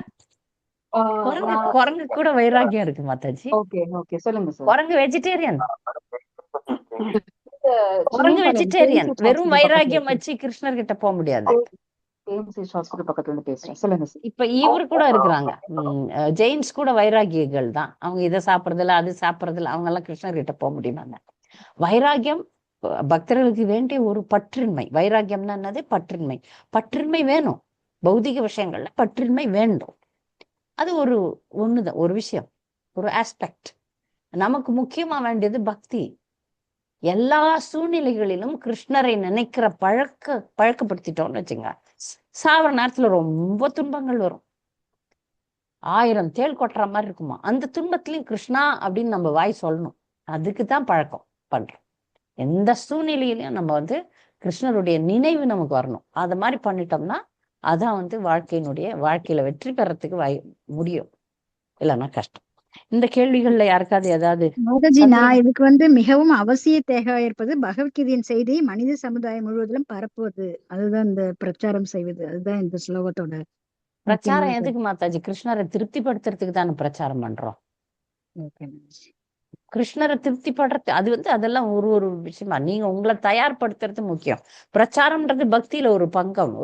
குரங்கு கூட வைராக்கியம் இருக்கு மாதாஜி. குரங்கு வெஜிடேரியன், குரங்கு வெஜிடேரியன். வெறும் வைராக்கியம் வச்சு கிருஷ்ணர் கிட்ட போக முடியாது. இப்ப இவரு கூட இருக்கிறாங்க, ஜெயின்ஸ் கூட வைராகியர்கள் தான். அவங்க இதை சாப்பிடறதில்ல அது சாப்பிடறதில்ல, அவங்க எல்லாம் கிருஷ்ணர் கிட்ட போக முடியுமாங்க? வைராகியம் பக்தர்களுக்கு வேண்டிய ஒரு பற்றின்மை. வைராகியம்னா என்னது? பற்றின்மை. பற்றின்மை வேணும். பௌதிக விஷயங்கள்ல பற்றின்மை வேண்டும். அது ஒண்ணுதான், ஒரு விஷயம், ஒரு ஆஸ்பெக்ட். நமக்கு முக்கியமா வேண்டியது பக்தி. எல்லா சூழ்நிலைகளிலும் கிருஷ்ணரை நினைக்கிற பழக்கப்படுத்திட்டோம்னு வச்சுங்க, சாவர நேரத்துல ரொம்ப துன்பங்கள் வரும். 1000 தேள் கொட்டுற மாதிரி இருக்குமா, அந்த துன்பத்திலையும் கிருஷ்ணா அப்படின்னு நம்ம வாய் சொல்லணும். அதுக்குதான் பழக்கம் பண்றோம். எந்த சூழ்நிலையிலையும் நம்ம கிருஷ்ணருடைய நினைவு நமக்கு வரணும். அதை மாதிரி பண்ணிட்டோம்னா அதான் வாழ்க்கையில வெற்றி பெறத்துக்கு முடியும். இல்லைன்னா கஷ்டம். இந்த கேள்விகள்ல யாருக்காவது ஏதாவது? மாதாஜி, நான் இதுக்கு மிகவும் அவசிய தேவை இருப்பது பகவத்கீதையின் செய்தியை மனித சமுதாயம் முழுவதிலும் பரப்புவது. அதுதான் இந்த பிரச்சாரம் செய்வது. அதுதான் இந்த ஸ்லோகத்தோட பிரச்சாரம். எதுக்கு மாதாஜி? கிருஷ்ணரை திருப்திப்படுத்துறதுக்கு தானே பிரச்சாரம் பண்றோம். கிருஷ்ணரை திருப்திப்படுறது அது அதெல்லாம் ஒரு விஷயமா. நீங்க உங்களை தயார்படுத்துறது முக்கியம். பிரச்சாரம்ன்றது பக்தியில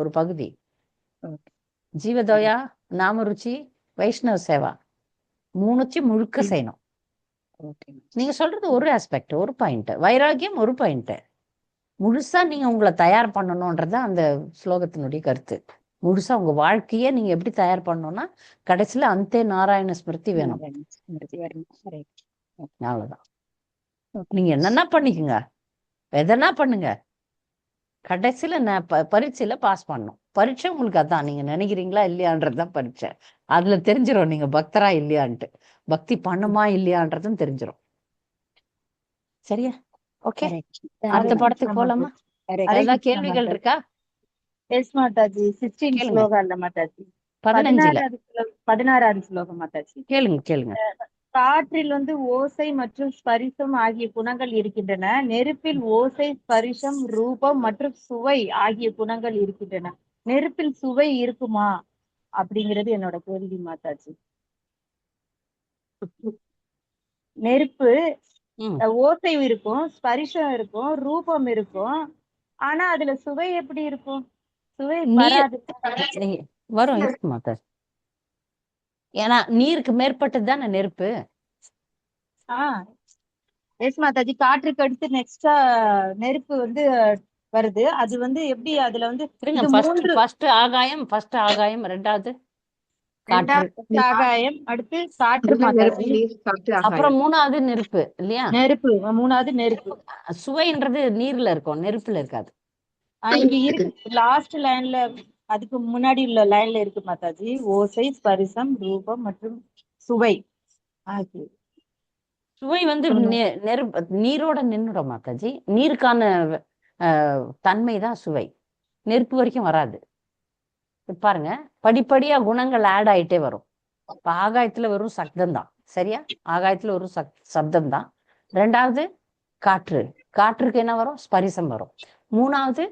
ஒரு பகுதி. ஜீவதோயா, நாமருச்சி, வைஷ்ணவ சேவா, மூணுத்தையும் முழுக்க செய்யணும். நீங்க சொல்றது ஒரு ஆஸ்பெக்ட், ஒரு பாயிண்ட். வைராகியம் ஒரு பாயிண்ட். முழுசா நீங்க உங்களை தயார் பண்ணணும்ன்றது அந்த ஸ்லோகத்தினுடைய கருத்து. முழுசா உங்க வாழ்க்கைய நீங்க எப்படி தயார் பண்ணணும்னா கடைசியில அந்தே நாராயண ஸ்மிருதி வேணும். அவ்வளவுதான். நீங்க என்னன்னா பண்ணிக்கோங்க, எதனா பண்ணுங்க, கடைசியில நான் பரீட்சையில பாஸ் பண்ணணும். பரீட்சை உங்களுக்கு அதான், நீங்க நினைக்கிறீங்களா இல்லையான்றதுதான் பரீட்சை. அதுல தெரிஞ்சிடும் நீங்க பக்தரா இல்லையான்ட்டு, பக்தி பண்ணுமா இல்லையான்றதும் தெரிஞ்சிடும். சரியா? ஓகே, அடுத்த படத்துக்கு போலாமா? ஏதாவது கேள்விகள் இருக்கா? எஸ் மாதாஜி. 16 ஸ்லோகம் இல்ல மாதாஜி, 16வது ஸ்லோகம் மாதாஜி. கேளுங்க. காற்றில் ஓசை மற்றும் ஸ்பரிசம் ஆகிய குணங்கள் இருக்கின்றன. நெருப்பில் ஓசை, ஸ்பரிசம், ரூபம் மற்றும் சுவை ஆகிய குணங்கள் இருக்கின்றன. நெருப்பில் சுவை இருக்குமா அப்படிங்கிறது என்னோட கேள்வி மாதாஜி. நெருப்பு ஓசை இருக்கும், ஸ்பரிசம் இருக்கும், ரூபம் இருக்கும். ஆனா அதுல சுவை எப்படி இருக்கும்? சுவை வராது. வரும், இருக்கு மாதாஜி. ஏன்னா நீருக்கு மேற்பட்டது தானே நெருப்பு. எஸ் மாதாஜி. காற்றுக்கு அடுத்து நெக்ஸ்டா நெருப்பு வருது. அது எப்படி அதுல ஃபர்ஸ்ட் ஆகாயம், ரெண்டாவது ஆகாயம், அடுத்து காற்று மாதாஜி, அப்புறம் மூணாவது நெருப்பு இல்லையா? நெருப்பு, மூணாவது நெருப்பு. சுவைன்றது நீர்ல இருக்கும், நெருப்புல இருக்காது. இங்க இருக்கு லாஸ்ட் லைன்ல, அதுக்கு முன்னாடி உள்ள லைன்ல இருக்கு மாதாஜி. ஓசை, ஸ்பரிசம், ரூபம் மற்றும் சுவை ஆகிய. சுவை நெருப்பு நீரோட நின்னுடும் மாதாஜி. நீருக்கான தன்மைதான் சுவை. நெருப்பு வரைக்கும் வராது. பாருங்க, படிப்படியா குணங்கள் ஆட் ஆயிட்டே வரும். இப்ப ஆகாயத்துல வெறும் சப்தம் தான், சரியா? ஆகாயத்துல ஒரு சப்தம் தான். ரெண்டாவது காற்று, காற்றுக்கு என்ன வரும்? ஸ்பரிசம் வரும். மூணாவது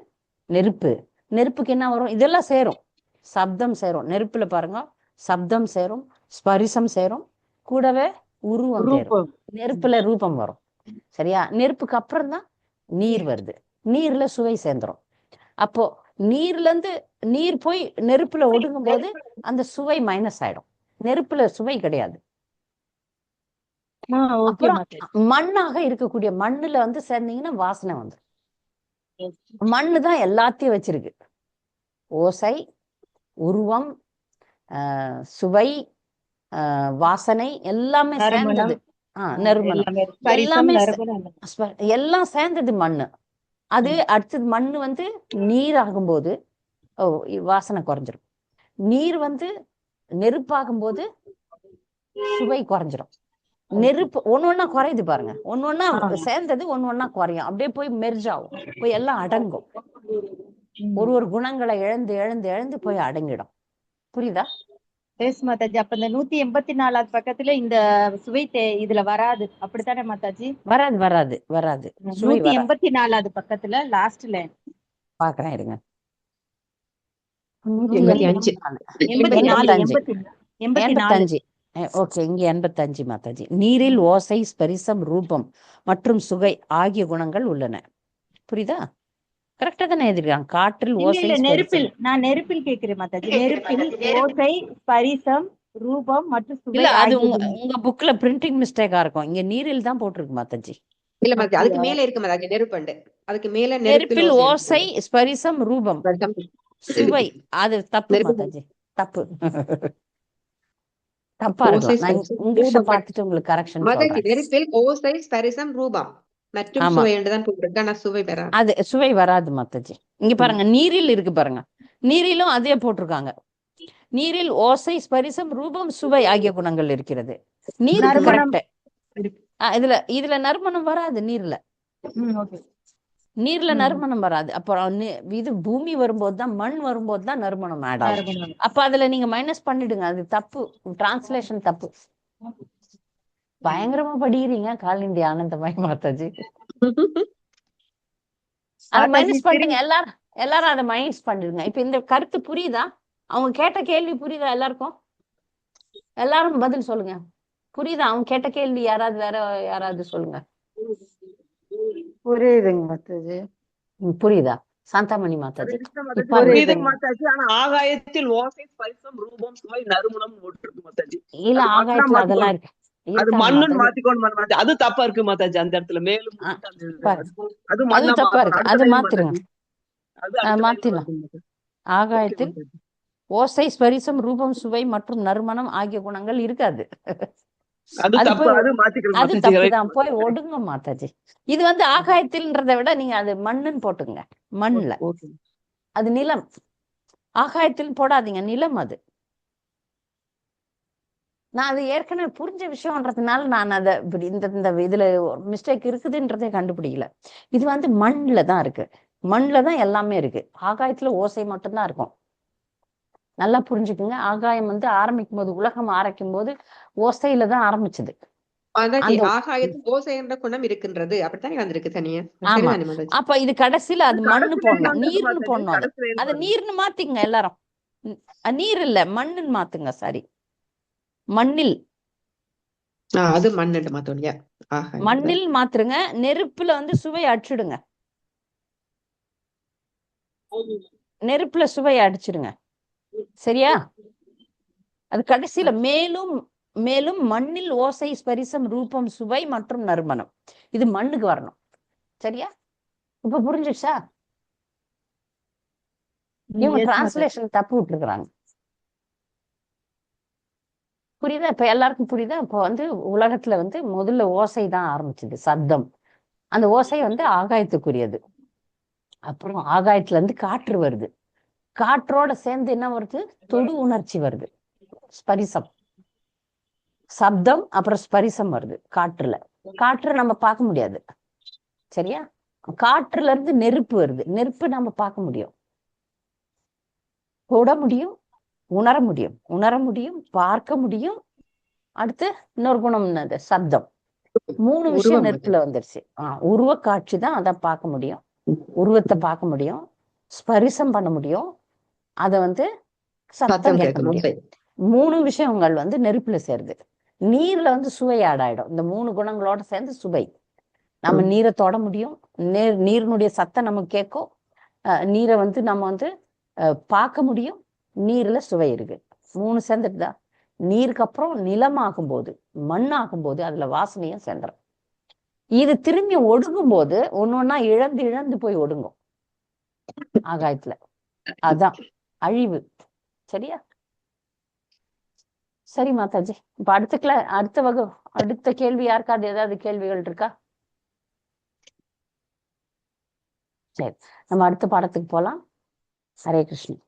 நெருப்பு, நெருப்புக்கு என்ன வரும்? இதெல்லாம் சேரும், சப்தம் சேரும். நெருப்புல பாருங்க, சப்தம் சேரும், ஸ்பரிசம் சேரும், கூடவே உருவம் சேரும். நெருப்புல ரூபம் வரும், சரியா? நெருப்புக்கு அப்புறம் தான் நீர் வருது, நீர்ல சுவை சேர்ந்துரும். அப்போ நீர்ல இருந்து நீர் போய் நெருப்புல ஒடுங்கும் போது அந்த சுவை மைனஸ் ஆயிடும். நெருப்புல சுவை கிடையாது. அப்புறம் மண்ணாக இருக்கக்கூடிய மண்ணுல வந்து சேர்ந்தீங்கன்னா வாசனை வந்துடும். மண்ணு தான் எல்லாத்தையும் வச்சிருக்கு. ஓசை, உருவம், சுவை, வாசனை எல்லாமே சேர்ந்தது. நறுமணம் எல்லாமே எல்லாம் சேர்ந்தது மண்ணு. அது அடுத்தது மண்ணு வந்து நீர் ஆகும்போது வாசனை குறைஞ்சிரும். நீர் வந்து நெருப்பாகும் போது சுவை குறைஞ்சிரும். நெருப்பு ஒன்னொன்னா குறையுது பாருங்க, ஒன்னொன்னா சேர்ந்தது ஒன்னொன்னா குறையும். அப்படியே போய் மெர்ஜ் ஆகும், போய் எல்லாம் அடங்கும். ஒரு குணங்களை இழந்து இழந்து இழந்து போய் அடங்கிடும். புரியுதா? எஸ் மாதாஜி. அப்ப இந்த 184வது பக்கத்துல இந்த சுவை இதுல வராது, அப்படித்தானே மாதாஜி? வராது வராது வராது. 184வது பக்கத்துல லாஸ்ட் லைன் பாக்குறேன், இருங்க. 85. ஓகே, இங்க 85 மாதாஜி. நீரில் ஓசை, ஸ்பரிசம், ரூபம் மற்றும் சுவை ஆகிய குணங்கள் உள்ளன. புரியுதா? கரெக்டா தானே எழுதிருக்காங்க. காற்றில் ஓசை, நெருப்பில், நான் நெருப்பில் கேக்குறேன் மாதாஜி. நெருப்பில் ஓசை, ஸ்பரிசம், ரூபம் மற்றும் சுவை. இல்ல, அது உங்க புக்ல பிரிண்டிங் மிஸ்டேக்கா இருக்கும். இங்க நீரில் தான் போட்டிருக்கு மாதாஜி. இல்ல மாதாஜி, அதுக்கு மேல இருக்கு மாதாஜி நெருப்பண்டு. அதுக்கு மேல நெருப்பில் ஓசை, ஸ்பரிசம், ரூபம், சுவை. அது தப்பு மாதாஜி, தப்பு. தப்பா இருக்கலாம். நான் இங்கிலீஷ்ல பார்த்துட்டு உங்களுக்கு கரெக்ஷன் சொல்றேன். நெருப்பில் ஓசை, ஸ்பரிசம், ரூபம் மற்றும் சுவை என்றுதான் போட்டிருக்கு. ஆனா சுவை வராது. அது சுவை வராது மாதாஜி. இங்க பாருங்க, நீரில் இருக்கு பாருங்க, நீரிலும் அதே போட்டிருக்காங்க. நீரில் ஓசை, ஸ்பரிசம், ரூபம், சுவை ஆகிய குணங்கள் இருக்கிறது. நீருக்கு கரெக்ட். இதுல நறுமணம் வராது. நீர்ல நறுமணம் வராது. அப்புறம் இது பூமி வரும்போது தான், மண் வரும்போது தான் நறுமணம் ஆட் ஆகும். அப்ப அதுல நீங்க மைனஸ் பண்ணிடுங்க. அது தப்பு, டிரான்ஸ்லேஷன் தப்பு. பயங்கரமா படிக்கிறீங்க காலிந்தி ஆனந்தமாய் மாதாஜி. அதை மைனஸ் பண்ணிடுங்க. எல்லாரும் அதை மைனஸ் பண்ணிடுங்க. இப்ப இந்த கருத்து புரியுதா? அவங்க கேட்ட கேள்வி புரியுதா எல்லாருக்கும்? எல்லாரும் பதில் சொல்லுங்க. புரியுதா அவங்க கேட்ட கேள்வி? யாராவது வேற யாராவது சொல்லுங்க. புரியுதுங்க மாதாஜி. புரியுதா சாந்தாமணி மாதாஜி? புரியுதுங்க மாதாஜி. ஆனா ஆகாயத்தில் ஓசை, ஸ்பரிசம், ரூபம், சுவை, நறுமணம் போட்டுருக்கு மாதாஜி. இல்ல, ஆகாயத்துல அதெல்லாம் இருக்கு. அது மண்ணுன்னு மாத்திக்கோணும் மாதாஜி. அது தப்பா இருக்கு மாதாஜி. அந்த இடத்துல மேலும் அது தப்பா இருக்கு. அது மாத்திருங்க, மாத்திடலாம். ஆகாயத்தில் ஓசை, ஸ்பரிசம், ரூபம், சுவை மற்றும் நறுமணம் ஆகிய குணங்கள் இருக்காது. அது தப்புதான், போய் ஒடுங்க மாதாஜி. இது வந்து ஆகாயத்தில்ன்றதை விட நீங்க அது மண்ணுன்னு போட்டுங்க. மண்ணுல அது நிலம். ஆகாயத்தில் போடாதீங்க, நிலம். அது நான் அது ஏற்கனவே புரிஞ்ச விஷயம்ன்றதுனால நான் அதை இப்படி இந்த இதுல மிஸ்டேக் இருக்குதுன்றதே கண்டுபிடிக்கல. இது வந்து மண்ணுல தான் இருக்கு. மண்ணுல தான் எல்லாமே இருக்கு. ஆகாயத்துல ஓசை மட்டும்தான் இருக்கும். நல்லா புரிஞ்சுக்குங்க. ஆகாயம் வந்து ஆரம்பிக்கும் போது, உலகம் ஆரம்பிக்கும் போது ஓசையில தான் ஆரம்பிச்சது. ஆகாயத்தில் ஓசை என்ற குணம் இருக்கின்றது, அப்படித்தானே வந்திருக்கு தனியா. ஆமா. அப்ப இது கடைசியில அது மண்ணு போடணும், நீர்னு போடணும். அது நீர்னு மாத்திங்க எல்லாரும். நீர் இல்ல, மண்ணுன்னு மாத்துங்க. சாரி, மண்ணில். அது மண்ணு மாத்தோனியா? மண்ணில் மாத்துருங்க. நெருப்புல வந்து சுவை அடிச்சிடுங்க. நெருப்புல சுவை அடிச்சிடுங்க, சரியா? அது கடைசியில மேலும் மேலும் மண்ணில் ஓசை, ஸ்பரிசம், ரூபம், சுவை மற்றும் நறுமணம். இது மண்ணுக்கு வரணும், சரியா? இப்ப புரிஞ்சுச்சா? இவங்க டிரான்ஸ்லேஷன் தப்பு விட்டுருக்குறாங்க. புரியுதா? இப்ப எல்லாருக்கும் புரியுதா? இப்ப வந்து உலகத்துல வந்து முதல்ல ஓசை தான் ஆரம்பிச்சது, சப்தம். அந்த ஓசை வந்து ஆகாயத்துக்குரியது. அப்புறம் ஆகாயத்துல இருந்து காற்று வருது. காற்றோட சேர்ந்து என்ன வருது? தொடு உணர்ச்சி வருது, ஸ்பரிசம். சப்தம் அப்புறம் ஸ்பரிசம் வருது காற்றுல. காற்று நம்ம பார்க்க முடியாது, சரியா? காற்றுல இருந்து நெருப்பு வருது. நெருப்பு நம்ம பார்க்க முடியும். தொட முடியும், உணர முடியும், பார்க்க முடியும். அடுத்து இன்னொரு குணம் என்னது? சப்தம். 3 விஷயம் நெருப்புல வந்துருச்சு. உருவ காட்சி தான், அதை பார்க்க முடியும், உருவத்தை பார்க்க முடியும், ஸ்பரிசம் பண்ண முடியும், அதை வந்து சத்தம் கேட்க முடியும். 3 விஷயங்கள் வந்து நெருப்புல சேருது. நீர்ல வந்து சுவை ஆடாயிடும். இந்த 3 குணங்களோட சேர்ந்து சுவை. நம்ம நீரை தொட முடியும், நீரினுடைய சத்தம் நமக்கு கேட்கும், நீரை வந்து நம்ம வந்து பார்க்க முடியும், நீர்ல சுவை இருக்கு. 3 சேர்ந்துட்டுதான். நீருக்கு அப்புறம் நிலமாகும் போது, மண்ணாகும் போது அதுல வாசனையும் சேர்ந்துடும். இது திரும்பி ஒடுங்கும் போது ஒன்னொன்னா இழந்து போய் ஒடுங்கும் ஆகாயத்துல. அதான் அழிவு. சரியா? சரி மாதாஜி. இப்ப அடுத்த கேள்வி யாருக்காவது ஏதாவது கேள்விகள் இருக்கா? சரி, நம்ம அடுத்த பாடத்துக்கு போலாம். ஹரே கிருஷ்ணன்.